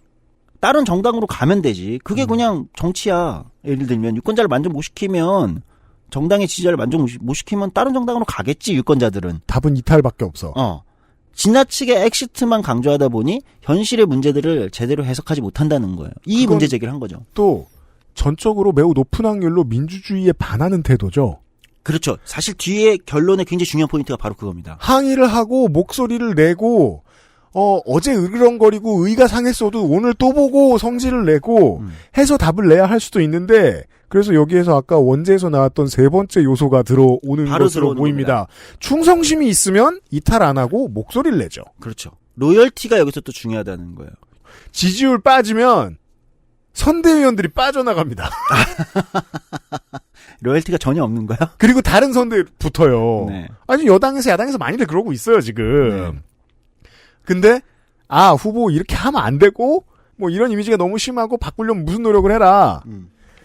다른 정당으로 가면 되지. 그게 그냥 정치야. 예를 들면 유권자를 만족 못 시키면 정당의 지지자를 만족 못 시키면 다른 정당으로 가겠지. 유권자들은. 답은 이탈밖에 없어. 지나치게 엑시트만 강조하다 보니 현실의 문제들을 제대로 해석하지 못한다는 거예요. 이 문제 제기를 한 거죠. 또 전적으로 매우 높은 확률로 민주주의에 반하는 태도죠. 그렇죠. 사실 뒤에 결론에 굉장히 중요한 포인트가 바로 그겁니다. 항의를 하고 목소리를 내고 어제 으르렁거리고 의가 상했어도 오늘 또 보고 성질을 내고 해서 답을 내야 할 수도 있는데 그래서 여기에서 아까 원제에서 나왔던 세 번째 요소가 들어오는 것으로 보입니다. 충성심이 있으면 이탈 안 하고 목소리를 내죠. 그렇죠. 로열티가 여기서 또 중요하다는 거예요. 지지율 빠지면 선대위원들이 빠져나갑니다. 로열티가 전혀 없는 거야? 그리고 다른 선대 붙어요. 네. 아니 여당에서 야당에서 많이들 그러고 있어요 지금. 네. 근데 후보 이렇게 하면 안 되고 뭐 이런 이미지가 너무 심하고 바꾸려면 무슨 노력을 해라.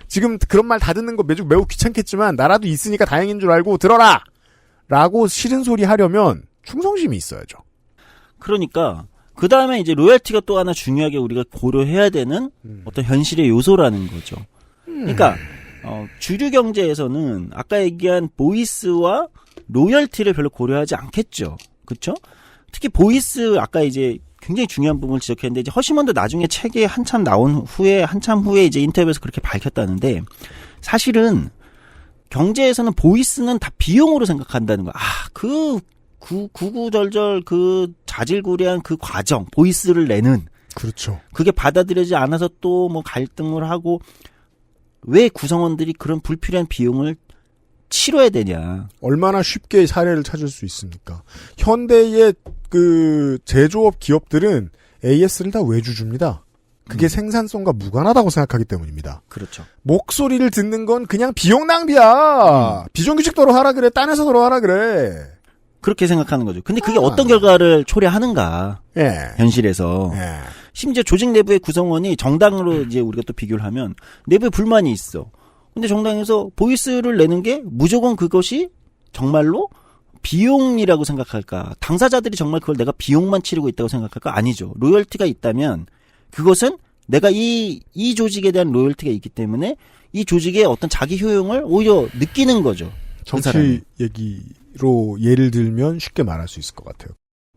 지금 그런 말 다 듣는 거 매우 귀찮겠지만 나라도 있으니까 다행인 줄 알고 들어라. 라고 싫은 소리 하려면 충성심이 있어야죠. 그러니까 그 다음에 이제 로열티가 또 하나 중요하게 우리가 고려해야 되는 어떤 현실의 요소라는 거죠. 그러니까 주류 경제에서는 아까 얘기한 보이스와 로열티를 별로 고려하지 않겠죠. 그렇죠? 특히 보이스 아까 이제 굉장히 중요한 부분을 지적했는데 이제 허시먼도 나중에 책에 한참 후에 이제 인터뷰에서 그렇게 밝혔다는데 사실은 경제에서는 보이스는 다 비용으로 생각한다는 거야. 구구절절 그 자질구레한 그 과정, 보이스를 내는. 그렇죠. 그게 받아들여지지 않아서 또 뭐 갈등을 하고 왜 구성원들이 그런 불필요한 비용을 치러야 되냐. 얼마나 쉽게 사례를 찾을 수 있습니까? 현대의 그 제조업 기업들은 AS를 다 외주줍니다. 그게 생산성과 무관하다고 생각하기 때문입니다. 그렇죠. 목소리를 듣는 건 그냥 비용 낭비야. 비정규직도로 하라 그래. 딴 회사로 하라 그래. 그렇게 생각하는 거죠. 근데 그게 어떤 결과를 초래하는가. 현실에서. 심지어 조직 내부의 구성원이 정당으로 이제 우리가 또 비교를 하면 내부에 불만이 있어. 근데 정당에서 보이스를 내는 게 무조건 그것이 정말로 비용이라고 생각할까? 당사자들이 정말 그걸 내가 비용만 치르고 있다고 생각할까? 아니죠. 로열티가 있다면 그것은 내가 이 조직에 대한 로열티가 있기 때문에 이 조직의 어떤 자기 효용을 오히려 느끼는 거죠. 정치 얘기로 예를 들면 쉽게 말할 수 있을 것 같아요.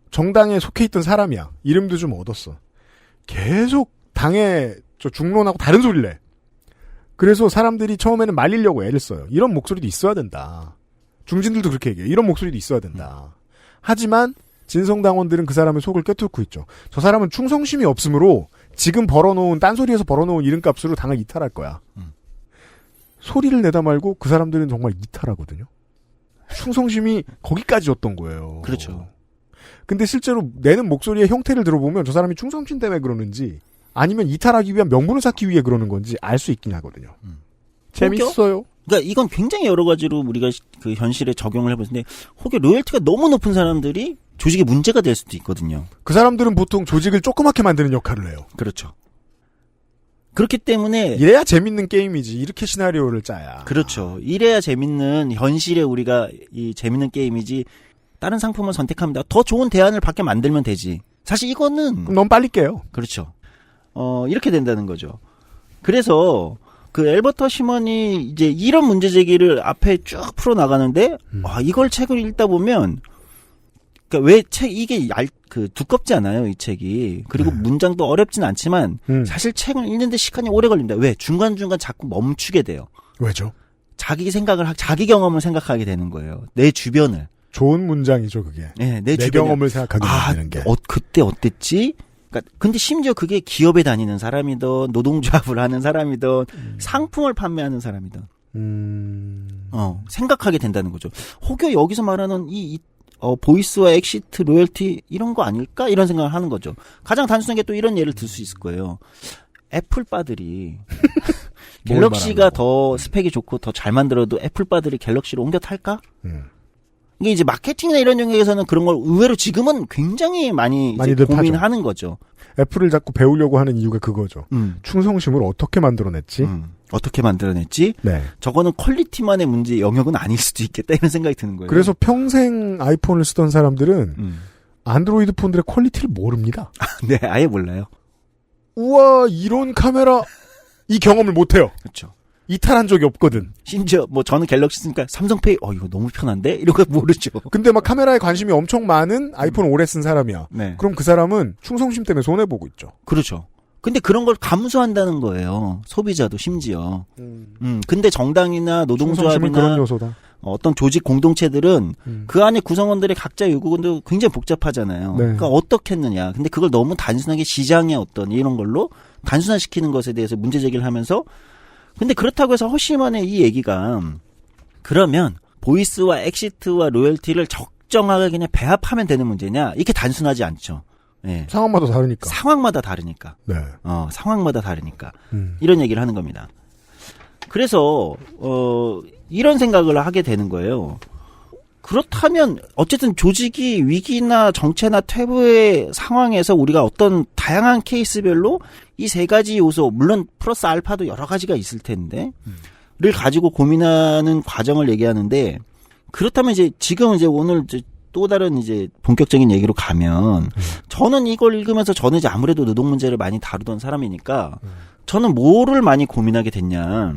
정당에 속해 있던 사람이야. 이름도 좀 얻었어. 계속 당에 중론하고 다른 소리를 내. 그래서 사람들이 처음에는 말리려고 애를 써요. 이런 목소리도 있어야 된다. 중진들도 그렇게 얘기해요. 이런 목소리도 있어야 된다. 하지만 진성당원들은 그 사람의 속을 꿰뚫고 있죠. 저 사람은 충성심이 없으므로 지금 딴소리에서 벌어놓은 이름값으로 당을 이탈할 거야. 소리를 내다 말고 그 사람들은 정말 이탈하거든요. 충성심이 거기까지였던 거예요. 그렇죠. 근데 실제로 내는 목소리의 형태를 들어보면 저 사람이 충성심 때문에 그러는지 아니면 이탈하기 위한 명분을 쌓기 위해 그러는 건지 알 수 있긴 하거든요. 재밌어요. 그러니까 이건 굉장히 여러 가지로 우리가 그 현실에 적용을 해보는데 혹여 로열티가 너무 높은 사람들이 조직에 문제가 될 수도 있거든요. 그 사람들은 보통 조직을 조그맣게 만드는 역할을 해요. 그렇죠. 그렇기 때문에 이래야 재밌는 게임이지. 이렇게 시나리오를 짜야. 그렇죠. 이래야 재밌는 현실에 우리가 이 재밌는 게임이지. 다른 상품을 선택합니다. 더 좋은 대안을 밖에 만들면 되지. 사실 이거는 그럼 너무 빨리 깨요. 그렇죠. 이렇게 된다는 거죠. 그래서 그 엘버트 허시먼이 이제 이런 문제 제기를 앞에 쭉 풀어 나가는데 이걸 책을 읽다 보면 그러니까 왜 이게 두껍지 않아요, 이 책이. 그리고 문장도 어렵진 않지만 사실 책을 읽는데 시간이 오래 걸립니다. 왜? 중간중간 자꾸 멈추게 돼요. 왜죠? 자기 경험을 생각하게 되는 거예요. 내 주변을. 좋은 문장이죠, 그게. 네, 내 경험을 생각하게 만드는 게. 그때 어땠지? 그러니까 근데 심지어 그게 기업에 다니는 사람이든 노동조합을 하는 사람이든 상품을 판매하는 사람이든 생각하게 된다는 거죠. 혹여 여기서 말하는 보이스와 엑시트, 로열티 이런 거 아닐까? 이런 생각을 하는 거죠. 가장 단순하게 또 이런 예를 들 수 있을 거예요. 애플바들이 갤럭시가 더 스펙이 좋고 더 잘 만들어도 애플바들이 갤럭시로 옮겨 탈까? 이게 이제 마케팅이나 이런 영역에서는 그런 걸 의외로 지금은 굉장히 많이 이제 고민하는 거죠. 애플을 자꾸 배우려고 하는 이유가 그거죠. 충성심을 어떻게 만들어냈지? 어떻게 만들어냈지? 네. 저거는 퀄리티만의 문제 영역은 아닐 수도 있겠다 이런 생각이 드는 거예요. 그래서 평생 아이폰을 쓰던 사람들은 안드로이드 폰들의 퀄리티를 모릅니다. 네, 아예 몰라요. 우와, 이런 카메라 이 경험을 못해요. 그렇죠. 이탈한 적이 없거든. 심지어 저는 갤럭시 쓰니까 삼성페이 이거 너무 편한데? 이런 거 모르죠. 근데 막 카메라에 관심이 엄청 많은 아이폰 오래 쓴 사람이야. 네. 그럼 그 사람은 충성심 때문에 손해보고 있죠. 그렇죠. 근데 그런 걸 감수한다는 거예요. 소비자도 심지어. 근데 정당이나 노동조합이나 그런 요소다. 어떤 조직 공동체들은 그 안에 구성원들의 각자 요구도 굉장히 복잡하잖아요. 네. 그러니까 어떻게 했느냐. 근데 그걸 너무 단순하게 시장의 어떤 이런 걸로 단순화시키는 것에 대해서 문제 제기를 하면서 근데 그렇다고 해서 허심한의 이 얘기가 그러면 보이스와 엑시트와 로열티를 적정하게 그냥 배합하면 되는 문제냐? 이렇게 단순하지 않죠. 예. 상황마다 다르니까. 상황마다 다르니까. 네. 상황마다 다르니까. 이런 얘기를 하는 겁니다. 그래서 이런 생각을 하게 되는 거예요. 그렇다면 어쨌든 조직이 위기나 정체나 퇴보의 상황에서 우리가 어떤 다양한 케이스별로 이 세 가지 요소 물론 플러스 알파도 여러 가지가 있을 텐데 를 가지고 고민하는 과정을 얘기하는데 그렇다면 이제 지금 이제 오늘 이제 또 다른 이제 본격적인 얘기로 가면 저는 이걸 읽으면서 저는 이제 아무래도 노동 문제를 많이 다루던 사람이니까 저는 뭐를 많이 고민하게 됐냐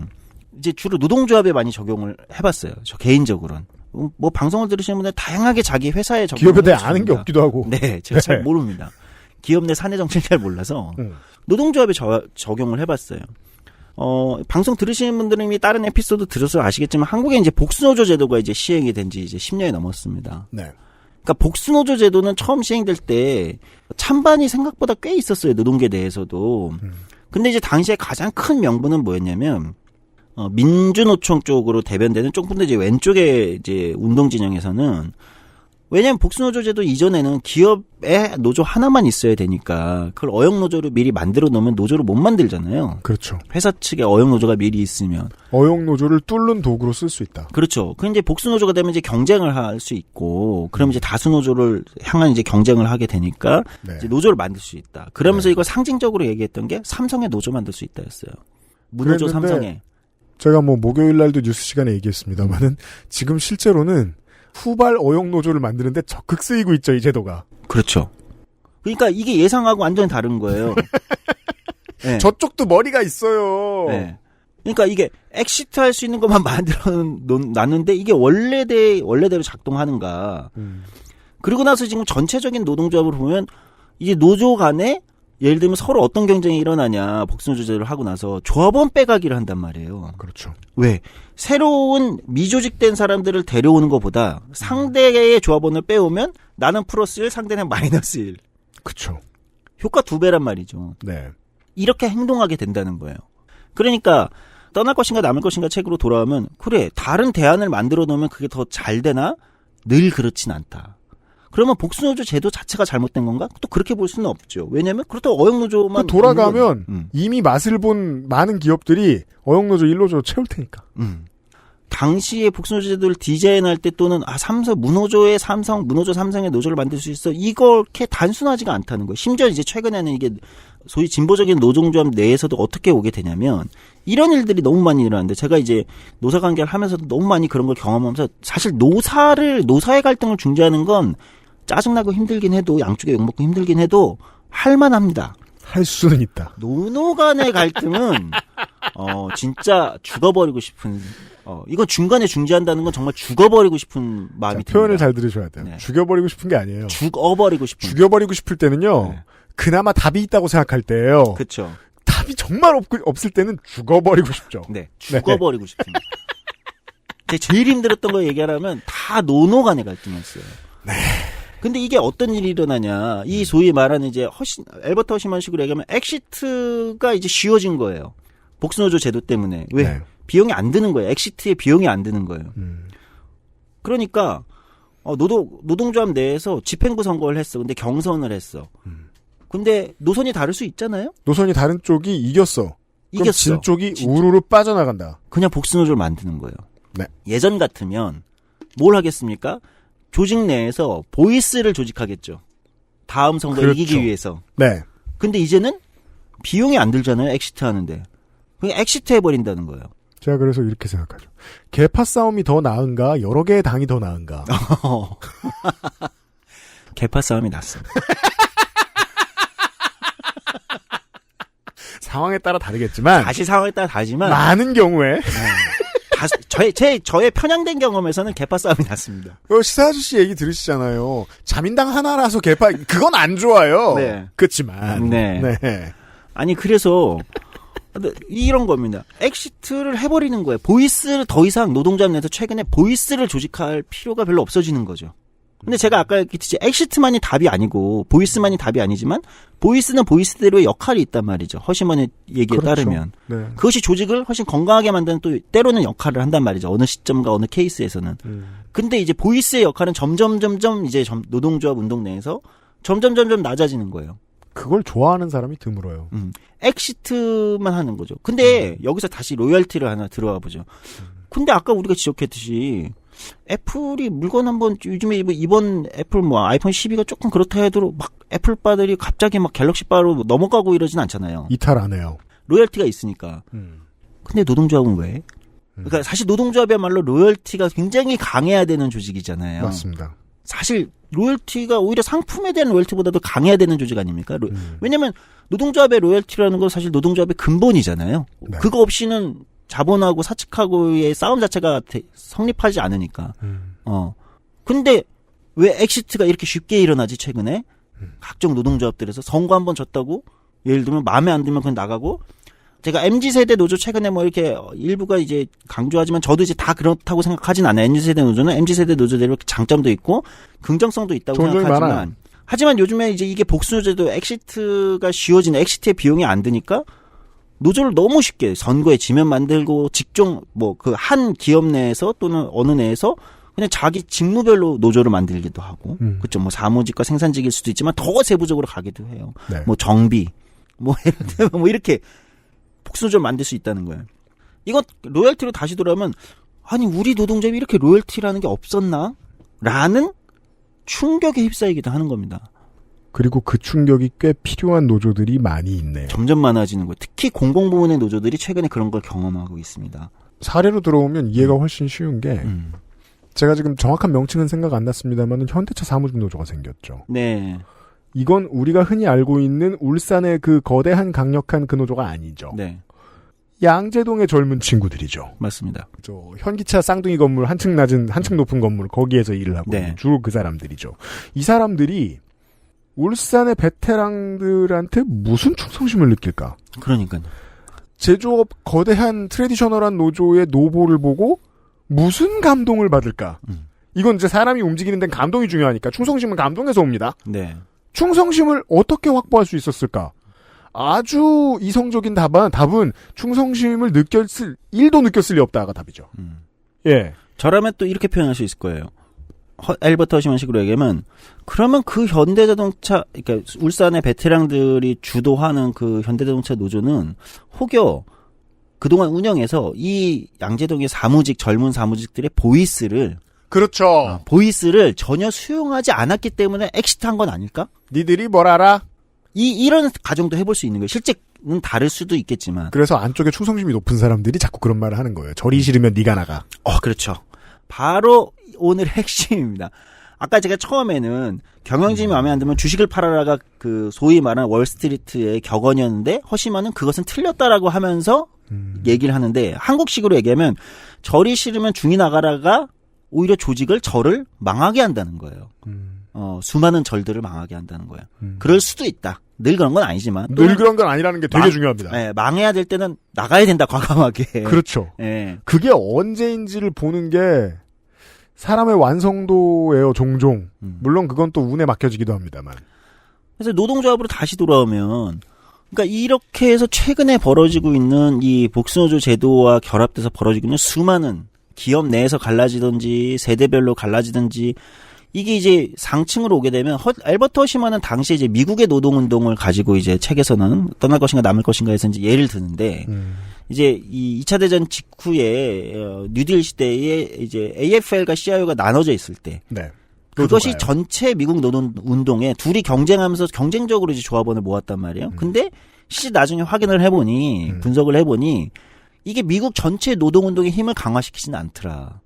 이제 주로 노동조합에 많이 적용을 해봤어요. 저 개인적으로는. 뭐 방송을 들으시는 분들 다양하게 자기 회사에 적용을 기업에 대해 아는 게 없기도 하고. 네, 제가 잘 모릅니다. 기업 내 사내 정책을 잘 몰라서 노동조합에 적용을 해봤어요. 방송 들으시는 분들은 이미 다른 에피소드 들어서 아시겠지만 한국에 이제 복수노조 제도가 이제 시행이 된 지 이제 10년이 넘었습니다. 네. 그러니까 복수노조 제도는 처음 시행될 때 찬반이 생각보다 꽤 있었어요. 노동계 내에서도. 근데 이제 당시에 가장 큰 명분은 뭐였냐면 민주노총 쪽으로 대변되는 조금 더 이제 왼쪽의 이제 운동 진영에서는 왜냐하면 복수노조 제도 이전에는 기업에 노조 하나만 있어야 되니까 그걸 어용노조로 미리 만들어 놓으면 노조를 못 만들잖아요. 그렇죠. 회사 측에 어용노조가 미리 있으면. 어용노조를 뚫는 도구로 쓸 수 있다. 그렇죠. 그 이제 복수노조가 되면 이제 경쟁을 할 수 있고, 그럼 이제 다수노조를 향한 이제 경쟁을 하게 되니까 네. 이제 노조를 만들 수 있다. 그러면서 네. 이걸 상징적으로 얘기했던 게 삼성의 노조 만들 수 있다였어요. 무노조 그랬는데 삼성에. 제가 뭐 목요일 날도 뉴스 시간에 얘기했습니다만은 지금 실제로는 후발 어용노조를 만드는데 적극 쓰이고 있죠, 이 제도가. 그렇죠. 그러니까 이게 예상하고 완전히 다른 거예요. 네. 저쪽도 머리가 있어요. 네. 그러니까 이게 엑시트 할 수 있는 것만 만들어 놨는데 이게 원래대로 작동하는가. 그리고 나서 지금 전체적인 노동조합을 보면 이제 노조 간에 예를 들면 서로 어떤 경쟁이 일어나냐 복수노조 제도를 하고 나서 조합원 빼가기를 한단 말이에요. 그렇죠. 왜? 새로운 미조직된 사람들을 데려오는 것보다 상대의 조합원을 빼오면 나는 플러스 1, 상대는 마이너스 1. 그렇죠. 효과 2배란 말이죠. 네. 이렇게 행동하게 된다는 거예요. 그러니까 떠날 것인가 남을 것인가 책으로 돌아오면 그래 다른 대안을 만들어 놓으면 그게 더 잘 되나? 늘 그렇진 않다. 그러면 복수노조 제도 자체가 잘못된 건가? 또 그렇게 볼 수는 없죠. 왜냐하면 그렇다고 어용노조만 돌아가면 이미 맛을 본 많은 기업들이 어용노조 1노조 채울 테니까. 당시에 복수노조 제도를 디자인할 때 또는 삼성 무노조의 삼성 무노조 삼성의 노조를 만들 수 있어 이렇게 단순하지가 않다는 거예요. 심지어 이제 최근에는 이게 소위 진보적인 노동조합 내에서도 어떻게 오게 되냐면 이런 일들이 너무 많이 일어나는데 제가 이제 노사 관계를 하면서도 너무 많이 그런 걸 경험하면서 사실 노사의 갈등을 중재하는 건 짜증나고 힘들긴 해도 양쪽에 욕먹고 힘들긴 해도 할만합니다. 할 수는 있다. 노노 간의 갈등은 진짜 죽어버리고 싶은 이건 중간에 중재한다는 건 정말 죽어버리고 싶은 마음이 듭니다. 표현을 잘 들으셔야 돼요. 네. 죽여버리고 싶은 게 아니에요. 죽어버리고 싶은. 죽여버리고 싶을 때는요. 네. 그나마 답이 있다고 생각할 때예요. 그렇죠. 답이 정말 없을 때는 죽어버리고 싶죠. 네, 죽어버리고 싶습니다. 제일 힘들었던 거 얘기하라면 다 노노 간의 갈등이었어요. 네. 근데 이게 어떤 일이 일어나냐. 이 소위 말하는 이제 엘버트 허시먼식으로 얘기하면 엑시트가 이제 쉬워진 거예요. 복수노조 제도 때문에. 왜? 네. 비용이 안 드는 거예요. 엑시트에 비용이 안 드는 거예요. 그러니까 노동조합 내에서 집행부 선거를 했어. 근데 경선을 했어. 근데 노선이 다를 수 있잖아요. 노선이 다른 쪽이 이겼어. 그럼 진 쪽이 우르르 빠져나간다. 그냥 복수노조를 만드는 거예요. 네. 예전 같으면 뭘 하겠습니까? 조직 내에서 보이스를 조직하겠죠. 다음 선거 그렇죠. 이기기 위해서. 네. 근데 이제는 비용이 안 들잖아요. 엑시트 하는데. 그냥 엑시트 해버린다는 거예요. 제가 그래서 이렇게 생각하죠. 계파 싸움이 더 나은가, 여러 개의 당이 더 나은가. 계파 싸움이 났습니다. 상황에 따라 다르겠지만. 다시 상황에 따라 다르지만. 많은 경우에. 저의 편향된 경험에서는 계파 싸움이 났습니다. 시사 아저씨 얘기 들으시잖아요. 자민당 하나라서 그건 안 좋아요. 네. 그렇지만. 네. 네. 아니, 그래서, 이런 겁니다. 엑시트를 해버리는 거예요. 보이스를 더 이상 노동조합 내에서 최근에 보이스를 조직할 필요가 별로 없어지는 거죠. 근데 제가 아까 얘기했듯이 엑시트만이 답이 아니고 보이스만이 답이 아니지만 보이스는 보이스대로의 역할이 있단 말이죠. 허심원의 얘기에 그렇죠. 따르면. 네. 그것이 조직을 훨씬 건강하게 만드는 또 때로는 역할을 한단 말이죠. 어느 시점과 어느 케이스에서는. 근데 이제 보이스의 역할은 점점 이제 노동조합 운동 내에서 점점 낮아지는 거예요. 그걸 좋아하는 사람이 드물어요. 엑시트만 하는 거죠. 근데 여기서 다시 로열티를 하나 들어가 보죠. 근데 아까 우리가 지적했듯이 애플이 물건 한번 요즘에 이번 애플 아이폰 12가 조금 그렇다 해도 막 애플바들이 갑자기 막 갤럭시바로 넘어가고 이러진 않잖아요. 이탈 안 해요. 로열티가 있으니까. 근데 노동조합은 왜? 그러니까 사실 노동조합이야말로 로열티가 굉장히 강해야 되는 조직이잖아요. 맞습니다. 사실 로열티가 오히려 상품에 대한 로열티보다도 강해야 되는 조직 아닙니까? 왜냐면 노동조합의 로열티라는 건 사실 노동조합의 근본이잖아요. 네. 그거 없이는 자본하고 사측하고의 싸움 자체가 성립하지 않으니까. 근데 왜 엑시트가 이렇게 쉽게 일어나지 최근에? 각종 노동조합들에서 선거 한번 졌다고 예를 들면 마음에 안 들면 그냥 나가고 제가 MZ세대 노조 최근에 뭐 이렇게 일부가 이제 강조하지만 저도 이제 다 그렇다고 생각하진 않아요. MZ세대 노조는 MZ세대 노조대로 장점도 있고 긍정성도 있다고 생각하지만 하지만 요즘에 이제 이게 복수노조도 엑시트가 쉬워지는 엑시트의 비용이 안 드니까 노조를 너무 쉽게 선거에 지면 만들고 직종 그 한 기업 내에서 또는 어느 내에서 그냥 자기 직무별로 노조를 만들기도 하고 그렇죠. 뭐 사무직과 생산직일 수도 있지만 더 세부적으로 가기도 해요. 네. 뭐 정비 예를 들면 뭐 이렇게 복수노조를 만들 수 있다는 거예요. 이거 로열티로 다시 돌아오면 아니 우리 노동조합이 이렇게 로열티라는 게 없었나? 라는 충격에 휩싸이기도 하는 겁니다. 그리고 그 충격이 꽤 필요한 노조들이 많이 있네요. 점점 많아지는 거예요. 특히 공공부문의 노조들이 최근에 그런 걸 경험하고 있습니다. 사례로 들어오면 이해가 훨씬 쉬운 게 제가 지금 정확한 명칭은 생각 안 났습니다만 현대차 사무직 노조가 생겼죠. 네. 이건 우리가 흔히 알고 있는 울산의 그 거대한 강력한 그 노조가 아니죠. 네. 양재동의 젊은 친구들이죠. 맞습니다. 현기차 쌍둥이 건물 한층 낮은 한층 높은 건물 거기에서 일을 하고 네. 주로 그 사람들이죠. 이 사람들이 울산의 베테랑들한테 무슨 충성심을 느낄까? 그러니까요. 제조업 거대한 트레디셔널한 노조의 노보를 보고 무슨 감동을 받을까? 이건 이제 사람이 움직이는 데는 감동이 중요하니까 충성심은 감동에서 옵니다. 네. 충성심을 어떻게 확보할 수 있었을까? 아주 이성적인 답은 충성심을 1도 느꼈을 리 없다가 답이죠. 예. 저라면 또 이렇게 표현할 수 있을 거예요. 엘버트 허시먼식으로 얘기하면 그러면 그 현대자동차 그러니까 울산의 베테랑들이 주도하는 그 현대자동차 노조는 혹여 그동안 운영해서 이 양재동의 젊은 사무직들의 보이스를 그렇죠. 보이스를 전혀 수용하지 않았기 때문에 엑시트한 건 아닐까? 니들이 뭘 알아? 이런 가정도 해볼 수 있는 거예요. 실제는 다를 수도 있겠지만. 그래서 안쪽에 충성심이 높은 사람들이 자꾸 그런 말을 하는 거예요. 절이 싫으면 네가 나가. 그렇죠. 바로 오늘 핵심입니다. 아까 제가 처음에는 경영진이 마음에 안 들면 주식을 팔아라가 그 소위 말하는 월스트리트의 격언이었는데 허심한은 그것은 틀렸다라고 하면서 얘기를 하는데 한국식으로 얘기하면 절이 싫으면 중이 나가라가 오히려 절을 망하게 한다는 거예요. 수많은 절들을 망하게 한다는 거예요. 그럴 수도 있다. 늘 그런 건 아니지만. 늘 그런 건 아니라는 게 되게 중요합니다. 네, 망해야 될 때는 나가야 된다, 과감하게. 그렇죠. 네. 그게 언제인지를 보는 게 사람의 완성도예요, 종종. 물론 그건 또 운에 맡겨지기도 합니다만. 그래서 노동조합으로 다시 돌아오면, 그러니까 이렇게 해서 최근에 벌어지고 있는 이 복수노조 제도와 결합돼서 벌어지고 있는 수많은 기업 내에서 갈라지든지 세대별로 갈라지든지 이게 이제 상층으로 오게 되면 엘버트 허시먼은 당시에 이제 미국의 노동운동을 가지고 이제 책에서는 떠날 것인가 남을 것인가에서 이제 예를 드는데 이제 이 2차 대전 직후에 뉴딜 시대에 이제 AFL과 CIO가 나눠져 있을 때 네. 그것이 전체 미국 노동운동에 둘이 경쟁하면서 경쟁적으로 이제 조합원을 모았단 말이에요. 근데 실제 나중에 확인을 해보니 분석을 해보니 이게 미국 전체 노동운동의 힘을 강화시키지는 않더라.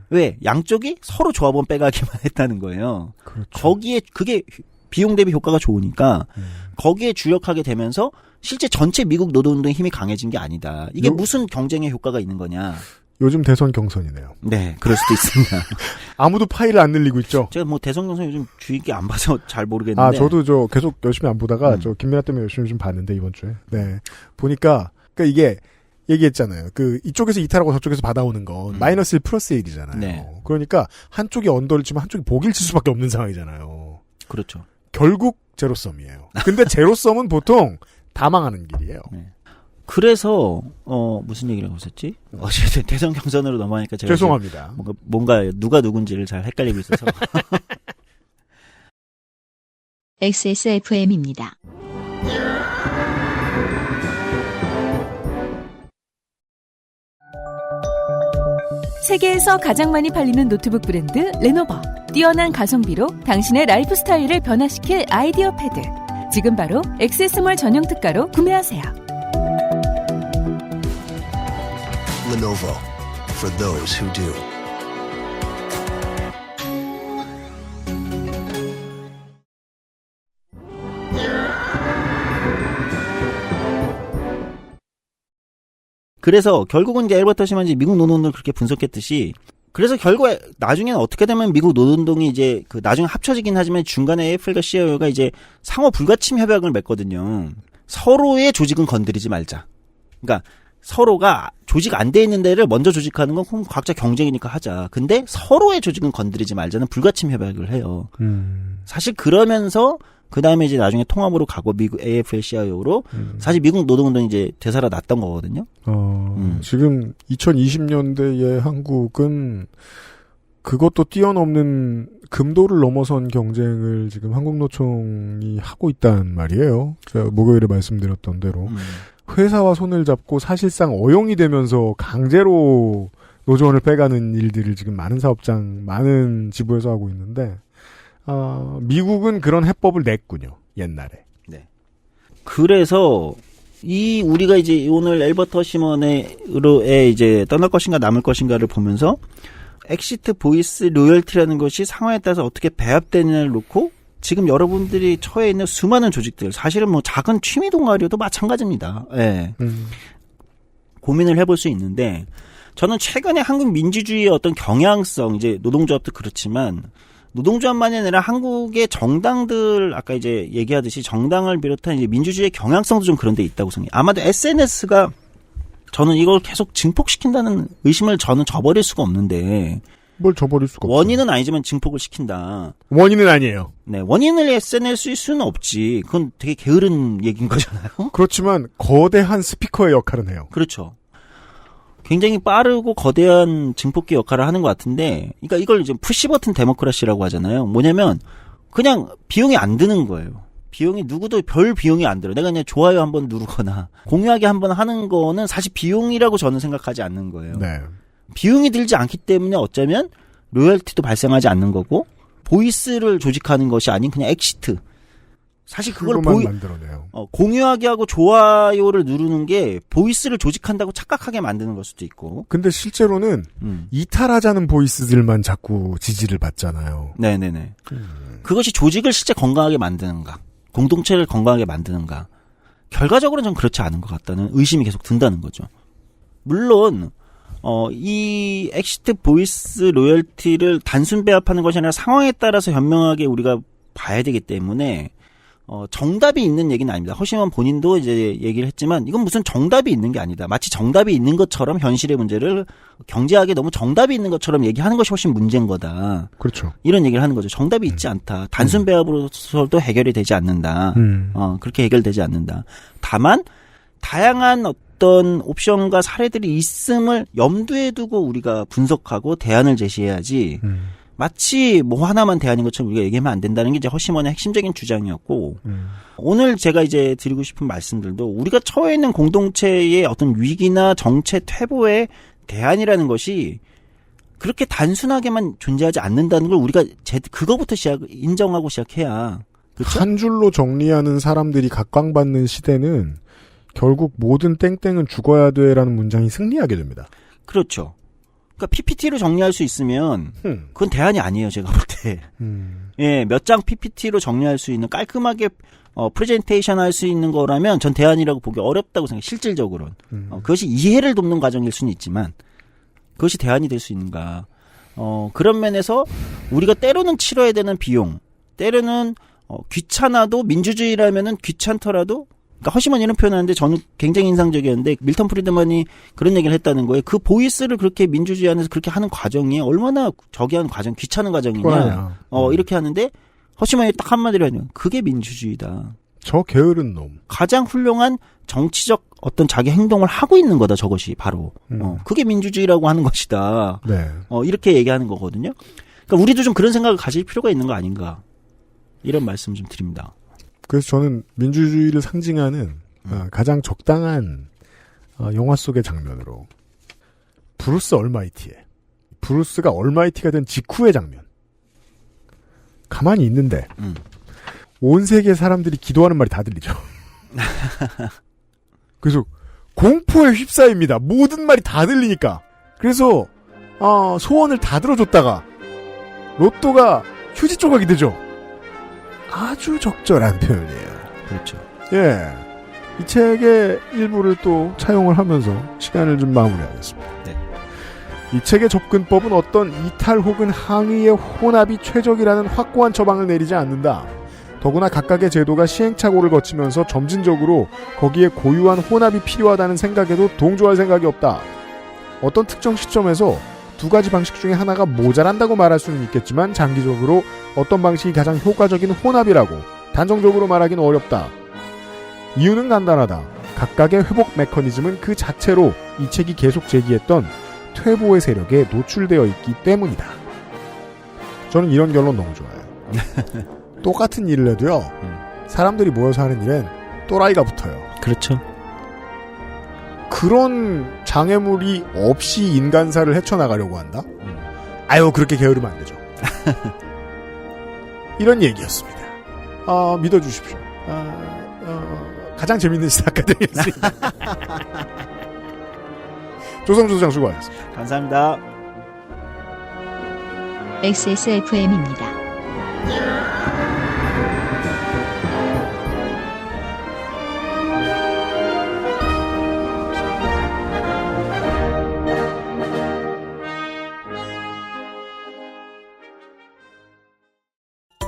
왜? 양쪽이 서로 조합원 빼가기만 했다는 거예요. 그렇죠. 거기에 그게 비용 대비 효과가 좋으니까 거기에 주력하게 되면서 실제 전체 미국 노동운동의 힘이 강해진 게 아니다. 이게 무슨 경쟁의 효과가 있는 거냐. 요즘 대선 경선이네요. 네, 그럴 수도 있습니다. 아무도 파일을 안 늘리고 있죠. 제가 뭐 대선 경선 요즘 주의 깊게 안 봐서 잘 모르겠는데. 저도 계속 열심히 안 보다가 김민아 때문에 열심히 좀 봤는데 이번 주에. 네. 보니까 그러니까 이게 얘기했잖아요. 그 이쪽에서 이탈하고 저쪽에서 받아오는 건 마이너스 1 플러스 1이잖아요. 네. 그러니까 한쪽이 언더를 치면 한쪽이 복일 칠 수밖에 없는 상황이잖아요. 그렇죠. 결국 제로섬이에요. 근데 제로섬은 보통 다 망하는 길이에요. 네. 그래서 무슨 얘기를 하고 있었지? 어쨌든 대선 경선으로 넘어가니까 제가 죄송합니다. 뭔가 누가 누군지를 잘 헷갈리고 있어서. XSFM입니다. 세계에서 가장 많이 팔리는 노트북 브랜드 레노버. 뛰어난 가성비로 당신의 라이프 스타일을 변화시킬 아이디어 패드. 지금 바로 액세스몰 전용 특가로 구매하세요. Lenovo for those who do. 그래서 결국은 이제 엘버트 허시먼이 미국 노동운동을 그렇게 분석했듯이 그래서 결국에 나중에는 어떻게 되면 미국 노동운동이 이제 그 나중에 합쳐지긴 하지만 중간에 애플과 CIO가 이제 상호 불가침 협약을 맺거든요. 서로의 조직은 건드리지 말자. 그러니까 서로가 조직 안 돼 있는 데를 먼저 조직하는 건 각자 경쟁이니까 하자. 근데 서로의 조직은 건드리지 말자는 불가침 협약을 해요. 사실 그러면서 그 다음에 이제 나중에 통합으로 가고 미국 AFL-CIO로 사실 미국 노동운동이 이제 되살아 났던 거거든요. 지금 2020년대의 한국은 그것도 뛰어넘는 금도를 넘어선 경쟁을 지금 한국노총이 하고 있단 말이에요. 제가 목요일에 말씀드렸던 대로 회사와 손을 잡고 사실상 어용이 되면서 강제로 노조원을 빼가는 일들을 지금 많은 사업장, 많은 지부에서 하고 있는데 미국은 그런 해법을 냈군요. 옛날에. 네. 그래서 우리가 이제 오늘 엘버트 허시먼의 이제 떠날 것인가 남을 것인가를 보면서 엑시트 보이스 로열티라는 것이 상황에 따라서 어떻게 배합되느냐를 놓고 지금 여러분들이 처해 있는 수많은 조직들, 사실은 뭐 작은 취미 동아리도 마찬가지입니다. 예. 고민을 해볼 수 있는데 저는 최근에 한국 민주주의의 어떤 경향성, 이제 노동조합도 그렇지만 노동조합만이 아니라 한국의 정당들, 아까 이제 얘기하듯이 정당을 비롯한 이제 민주주의의 경향성도 좀 그런 데 있다고 생각해요. 아마도 SNS가 저는 이걸 계속 증폭시킨다는 의심을 저는 저버릴 수가 없는데. 뭘 저버릴 수가 없어요. 원인은 아니지만 증폭을 시킨다. 원인은 아니에요. 네, 원인을 SNS일 수는 없지. 그건 되게 게으른 얘기인 거잖아요. 그렇지만 거대한 스피커의 역할은 해요. 그렇죠. 굉장히 빠르고 거대한 증폭기 역할을 하는 것 같은데, 그러니까 이걸 이제 푸시버튼 데모크라시라고 하잖아요. 뭐냐면 그냥 비용이 안 드는 거예요. 비용이 누구도 별 비용이 안 들어요. 내가 그냥 좋아요 한번 누르거나 공유하기 한번 하는 거는 사실 비용이라고 저는 생각하지 않는 거예요. 네. 비용이 들지 않기 때문에 어쩌면 로열티도 발생하지 않는 거고 보이스를 조직하는 것이 아닌 그냥 엑시트. 사실 그걸 만들어내요. 공유하기 하고 좋아요를 누르는 게 보이스를 조직한다고 착각하게 만드는 걸 수도 있고. 근데 실제로는 이탈하자는 보이스들만 자꾸 지지를 받잖아요. 네네네. 그것이 조직을 실제 건강하게 만드는가, 공동체를 건강하게 만드는가. 결과적으로는 좀 그렇지 않은 것 같다는 의심이 계속 든다는 거죠. 물론 이 엑시트 보이스 로열티를 단순 배합하는 것이 아니라 상황에 따라서 현명하게 우리가 봐야 되기 때문에 정답이 있는 얘기는 아닙니다. 허시먼 본인도 이제 얘기를 했지만 이건 무슨 정답이 있는 게 아니다. 마치 정답이 있는 것처럼 현실의 문제를 경제학에 너무 정답이 있는 것처럼 얘기하는 것이 훨씬 문제인 거다. 그렇죠. 이런 얘기를 하는 거죠. 정답이 있지 않다. 단순 배합으로서도 해결이 되지 않는다. 그렇게 해결되지 않는다. 다만 다양한 어떤 옵션과 사례들이 있음을 염두에 두고 우리가 분석하고 대안을 제시해야지 마치 뭐 하나만 대안인 것처럼 우리가 얘기하면 안 된다는 게 이제 허시먼의 핵심적인 주장이었고 오늘 제가 이제 드리고 싶은 말씀들도 우리가 처해 있는 공동체의 어떤 위기나 정체 퇴보의 대안이라는 것이 그렇게 단순하게만 존재하지 않는다는 걸 우리가 그거부터 인정하고 시작해야. 그렇죠? 한 줄로 정리하는 사람들이 각광받는 시대는 결국 모든 땡땡은 죽어야 돼라는 문장이 승리하게 됩니다. 그렇죠. 그러니까 PPT로 정리할 수 있으면 그건 대안이 아니에요. 제가 볼 때. 예, 몇 장 PPT로 정리할 수 있는 깔끔하게 프레젠테이션 할 수 있는 거라면 전 대안이라고 보기 어렵다고 생각해요. 실질적으로는. 그것이 이해를 돕는 과정일 수는 있지만 그것이 대안이 될 수 있는가. 그런 면에서 우리가 때로는 치러야 되는 비용, 때로는 귀찮아도 민주주의라면은 귀찮더라도 그러니까 허심한 이런 표현하는데 저는 굉장히 인상적이었는데 밀턴 프리드먼이 그런 얘기를 했다는 거예요. 그 보이스를 그렇게 민주주의 안에서 그렇게 하는 과정이 얼마나 저기한 과정, 귀찮은 과정이냐. 이렇게 하는데 허심한이 딱 한마디로 하면 그게 민주주의다. 저 게으른 놈. 가장 훌륭한 정치적 어떤 자기 행동을 하고 있는 거다. 저것이 바로. 그게 민주주의라고 하는 것이다. 네. 이렇게 얘기하는 거거든요. 그러니까 우리도 좀 그런 생각을 가질 필요가 있는 거 아닌가. 이런 말씀 좀 드립니다. 그래서 저는 민주주의를 상징하는 가장 적당한 영화 속의 장면으로 브루스 얼마이티의 브루스가 얼마이티가 된 직후의 장면. 가만히 있는데 온 세계 사람들이 기도하는 말이 다 들리죠. 그래서 공포에 휩싸입니다. 모든 말이 다 들리니까. 그래서 소원을 다 들어줬다가 로또가 휴지 조각이 되죠. 아주 적절한 표현이에요. 그렇죠. 예. 이 책의 일부를 또 차용을 하면서 시간을 좀 마무리하겠습니다. 네. 이 책의 접근법은 어떤 이탈 혹은 항의의 혼합이 최적이라는 확고한 처방을 내리지 않는다. 더구나 각각의 제도가 시행착오를 거치면서 점진적으로 거기에 고유한 혼합이 필요하다는 생각에도 동조할 생각이 없다. 어떤 특정 시점에서 두 가지 방식 중에 하나가 모자란다고 말할 수는 있겠지만 장기적으로 어떤 방식이 가장 효과적인 혼합이라고 단정적으로 말하기는 어렵다. 이유는 간단하다. 각각의 회복 메커니즘은 그 자체로 이 책이 계속 제기했던 퇴보의 세력에 노출되어 있기 때문이다. 저는 이런 결론 너무 좋아해요. 똑같은 일을 해도요. 사람들이 모여서 하는 일엔 또라이가 붙어요. 그렇죠. 그런 장애물이 없이 인간사를 헤쳐나가려고 한다? 아유, 그렇게 게으르면 안 되죠. 이런 얘기였습니다. 믿어주십시오. 가장 재밌는 시사아카데미였습니다. 조성주 소장 수고하셨습니다. 감사합니다. XSFM입니다.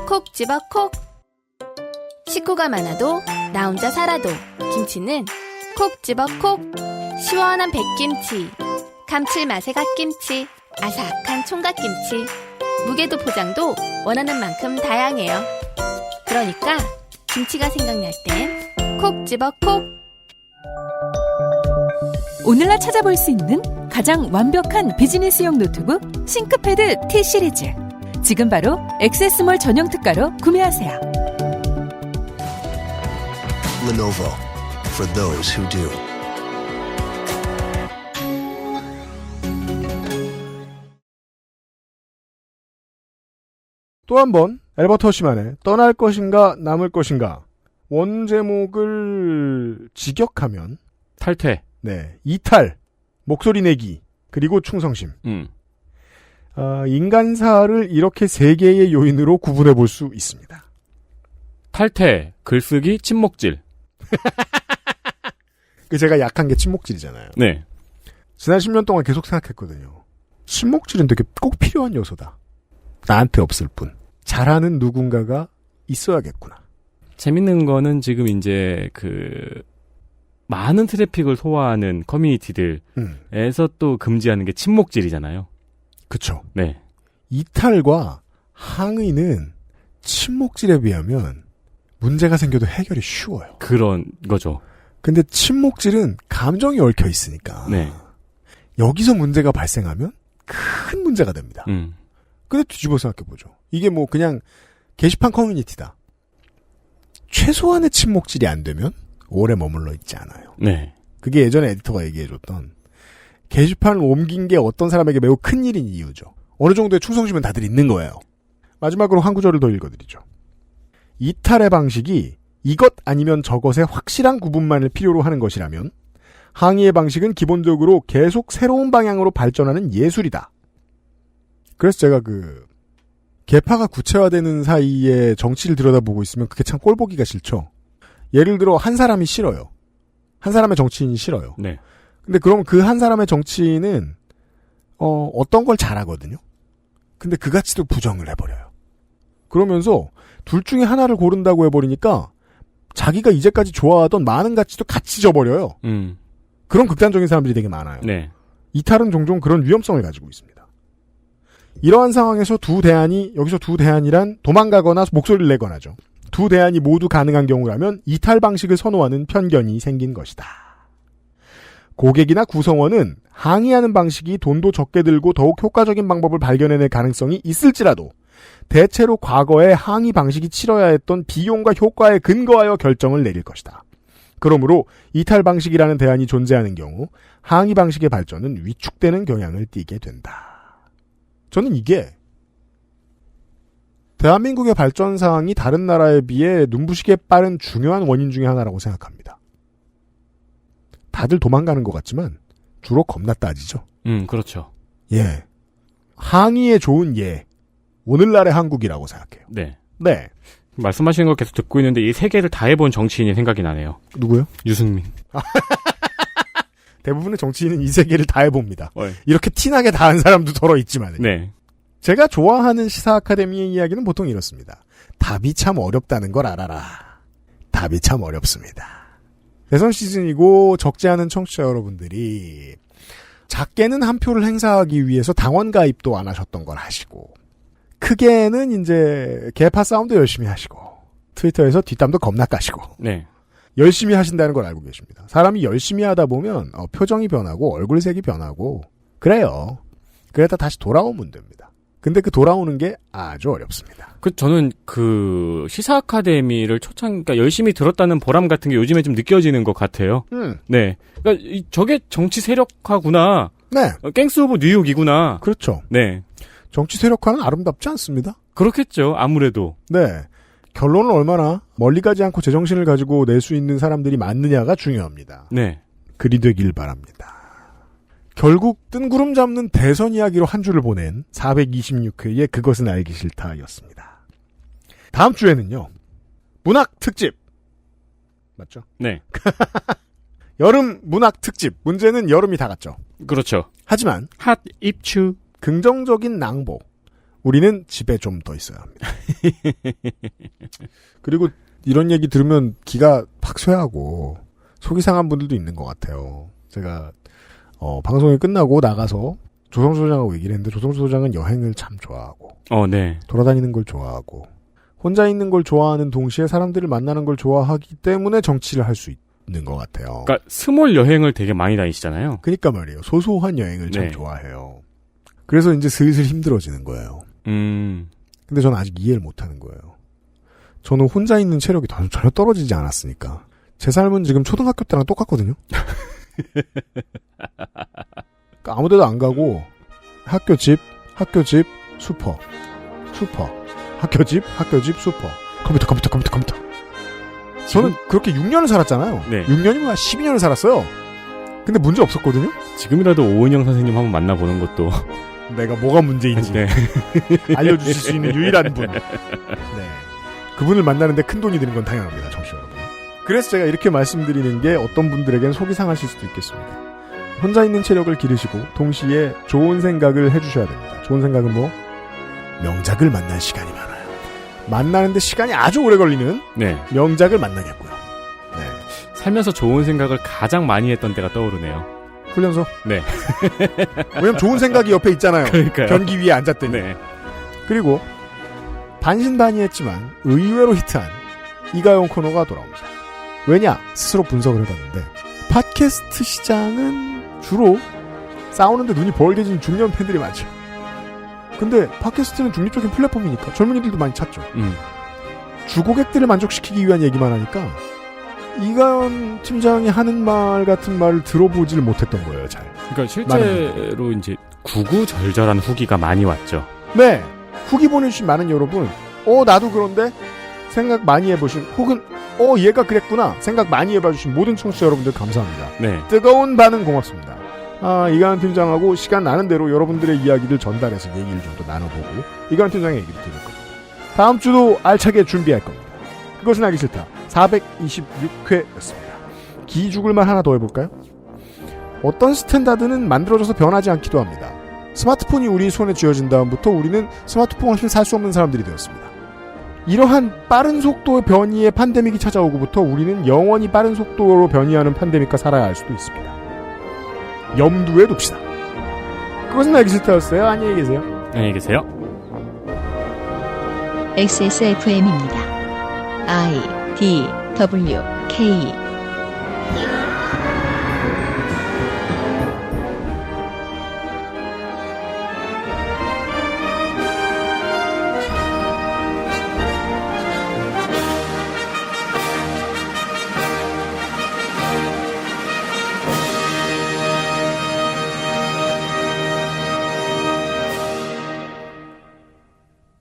콕 집어 콕. 식구가 많아도 나 혼자 살아도 김치는 콕 집어 콕. 시원한 백김치, 감칠맛의 갓김치, 아삭한 총각김치. 무게도 포장도 원하는 만큼 다양해요. 그러니까 김치가 생각날 땐 콕 집어 콕. 오늘날 찾아볼 수 있는 가장 완벽한 비즈니스용 노트북 싱크패드 T 시리즈. 지금 바로 액세스몰 전용 특가로 구매하세요. Lenovo for those who do. 또 한 번 엘버트 허시만의 떠날 것인가 남을 것인가 원제목을 직역하면 탈퇴. 네, 이탈, 목소리 내기, 그리고 충성심. 인간사를 이렇게 세 개의 요인으로 구분해 볼 수 있습니다. 탈퇴, 글쓰기, 침묵질. 제가 약한 게 침묵질이잖아요. 네. 지난 10년 동안 계속 생각했거든요. 침묵질은 되게 꼭 필요한 요소다. 나한테 없을 뿐. 잘하는 누군가가 있어야겠구나. 재밌는 거는 지금 이제 많은 트래픽을 소화하는 커뮤니티들에서 또 금지하는 게 침묵질이잖아요. 그쵸. 네. 이탈과 항의는 침묵질에 비하면 문제가 생겨도 해결이 쉬워요. 그런 거죠. 근데 침묵질은 감정이 얽혀 있으니까. 네. 여기서 문제가 발생하면 큰 문제가 됩니다. 근데 뒤집어 생각해보죠. 이게 뭐 그냥 게시판 커뮤니티다. 최소한의 침묵질이 안 되면 오래 머물러 있지 않아요. 네. 그게 예전에 에디터가 얘기해줬던 게시판을 옮긴 게 어떤 사람에게 매우 큰 일인 이유죠. 어느 정도의 충성심은 다들 있는 거예요. 마지막으로 한 구절을 더 읽어드리죠. 이탈의 방식이 이것 아니면 저것의 확실한 구분만을 필요로 하는 것이라면 항의의 방식은 기본적으로 계속 새로운 방향으로 발전하는 예술이다. 그래서 제가 개파가 구체화되는 사이에 정치를 들여다보고 있으면 그게 참 꼴보기가 싫죠. 예를 들어 한 사람이 싫어요. 한 사람의 정치인이 싫어요. 네. 근데 그럼 그 한 사람의 정치인은 어떤 걸 잘하거든요. 근데 그 가치도 부정을 해버려요. 그러면서 둘 중에 하나를 고른다고 해버리니까 자기가 이제까지 좋아하던 많은 가치도 같이 져버려요. 그런 극단적인 사람들이 되게 많아요. 네. 이탈은 종종 그런 위험성을 가지고 있습니다. 이러한 상황에서 여기서 두 대안이란 도망가거나 목소리를 내거나죠. 두 대안이 모두 가능한 경우라면 이탈 방식을 선호하는 편견이 생긴 것이다. 고객이나 구성원은 항의하는 방식이 돈도 적게 들고 더욱 효과적인 방법을 발견해낼 가능성이 있을지라도 대체로 과거의 항의 방식이 치러야 했던 비용과 효과에 근거하여 결정을 내릴 것이다. 그러므로 이탈 방식이라는 대안이 존재하는 경우 항의 방식의 발전은 위축되는 경향을 띠게 된다. 저는 이게 대한민국의 발전 사항이 다른 나라에 비해 눈부시게 빠른 중요한 원인 중에 하나라고 생각합니다. 다들 도망가는 것 같지만 주로 겁나 따지죠. 그렇죠. 예. 항의에 좋은 예. 오늘날의 한국이라고 생각해요. 네. 네. 말씀하시는 걸 계속 듣고 있는데 이 세 개를 다 해본 정치인이 생각이 나네요. 누구요? 유승민. 대부분의 정치인은 이 세 개를 다 해봅니다. 이렇게 티나게 다 한 사람도 덜어 있지만. 네. 제가 좋아하는 시사 아카데미의 이야기는 보통 이렇습니다. 답이 참 어렵다는 걸 알아라. 답이 참 어렵습니다. 대선 시즌이고 적지 않은 청취자 여러분들이 작게는 한 표를 행사하기 위해서 당원 가입도 안 하셨던 걸 하시고 크게는 이제 개파 싸움도 열심히 하시고 트위터에서 뒷담도 겁나 까시고 네. 열심히 하신다는 걸 알고 계십니다. 사람이 열심히 하다 보면 표정이 변하고 얼굴색이 변하고 그래요. 그러다 다시 돌아오면 됩니다. 근데 그 돌아오는 게 아주 어렵습니다. 저는 그 시사 아카데미를 그러니까 열심히 들었다는 보람 같은 게 요즘에 좀 느껴지는 것 같아요. 네. 그러니까 저게 정치 세력화구나. 네. 갱스 오브 뉴욕이구나. 그렇죠. 네. 정치 세력화는 아름답지 않습니다. 그렇겠죠. 아무래도. 네. 결론은 얼마나 멀리 가지 않고 제정신을 가지고 낼 수 있는 사람들이 많느냐가 중요합니다. 네. 그리 되길 바랍니다. 결국 뜬구름 잡는 대선 이야기로 한 주를 보낸 426회의 그것은 알기 싫다였습니다. 다음 주에는요. 문학 특집. 맞죠? 네. 여름 문학 특집. 문제는 여름이 다 갔죠. 그렇죠. 하지만 핫 입추. 긍정적인 낭보. 우리는 집에 좀 더 있어야 합니다. 그리고 이런 얘기 들으면 기가 팍 쇠하고 속이 상한 분들도 있는 것 같아요. 제가 방송이 끝나고 나가서 조성수 소장하고 얘기를 했는데 조성수 소장은 여행을 참 좋아하고 네. 돌아다니는 걸 좋아하고 혼자 있는 걸 좋아하는 동시에 사람들을 만나는 걸 좋아하기 때문에 정치를 할 수 있는 것 같아요. 그러니까 스몰 여행을 되게 많이 다니시잖아요. 그러니까 말이에요. 소소한 여행을 참 네. 좋아해요. 그래서 이제 슬슬 힘들어지는 거예요. 근데 저는 아직 이해를 못하는 거예요. 저는 혼자 있는 체력이 전혀 떨어지지 않았으니까. 제 삶은 지금 초등학교 때랑 똑같거든요. 그러니까 아무데도 안 가고 학교 집, 슈퍼, 학교 집, 슈퍼, 컴퓨터. 저는 그렇게 6년을 살았잖아요. 네. 6년이면 12년을 살았어요. 근데 문제 없었거든요. 지금이라도 오은영 선생님 한번 만나보는 것도 내가 뭐가 문제인지 네. 알려주실 수 있는 유일한 분. 네. 그분을 만나는데 큰 돈이 드는 건 당연합니다, 청취자 여러분. 그래서 제가 이렇게 말씀드리는 게 어떤 분들에겐 속이 상하실 수도 있겠습니다. 혼자 있는 체력을 기르시고 동시에 좋은 생각을 해주셔야 됩니다. 좋은 생각은 뭐? 명작을 만날 시간이 많아요. 만나는데 시간이 아주 오래 걸리는 네. 명작을 만나겠고요. 네. 살면서 좋은 생각을 가장 많이 했던 때가 떠오르네요. 훈련소? 네. 왜냐면 좋은 생각이 옆에 있잖아요. 그러니까요. 변기 위에 앉았더니. 네. 그리고 반신반의했지만 의외로 히트한 이가용 코너가 돌아옵니다. 왜냐? 스스로 분석을 해봤는데 팟캐스트 시장은 주로 싸우는데 눈이 벌게진 중년 팬들이 많죠. 근데 팟캐스트는 중립적인 플랫폼이니까 젊은이들도 많이 찾죠. 주고객들을 만족시키기 위한 얘기만 하니까 이가연 팀장이 하는 말 같은 말을 들어보질 못했던 거예요, 잘. 그러니까 실제로 이제 구구절절한 후기가 많이 왔죠. 네. 후기 보내주신 많은 여러분, 나도 그런데 생각 많이 해보신, 혹은, 얘가 그랬구나 생각 많이 해봐주신 모든 청취자 여러분들 감사합니다. 네. 뜨거운 반응 고맙습니다. 이가연 팀장하고 시간 나는 대로 여러분들의 이야기를 전달해서 얘기를 좀 더 나눠보고, 이가연 팀장의 얘기를 들을 겁니다. 다음 주도 알차게 준비할 겁니다. 그것은 알기 싫다. 426회였습니다. 기죽을만 하나 더 해볼까요? 어떤 스탠다드는 만들어져서 변하지 않기도 합니다. 스마트폰이 우리 손에 쥐어진 다음부터 우리는 스마트폰 없이는 살 수 없는 사람들이 되었습니다. 이러한 빠른 속도의 변이의 팬데믹이 찾아오고부터 우리는 영원히 빠른 속도로 변이하는 팬데믹과 살아야 할 수도 있습니다. 염두에 둡시다. 그것은 알기 싫다였어요. 안녕히 계세요. 안녕히 계세요. XSFM입니다. I, D, W, K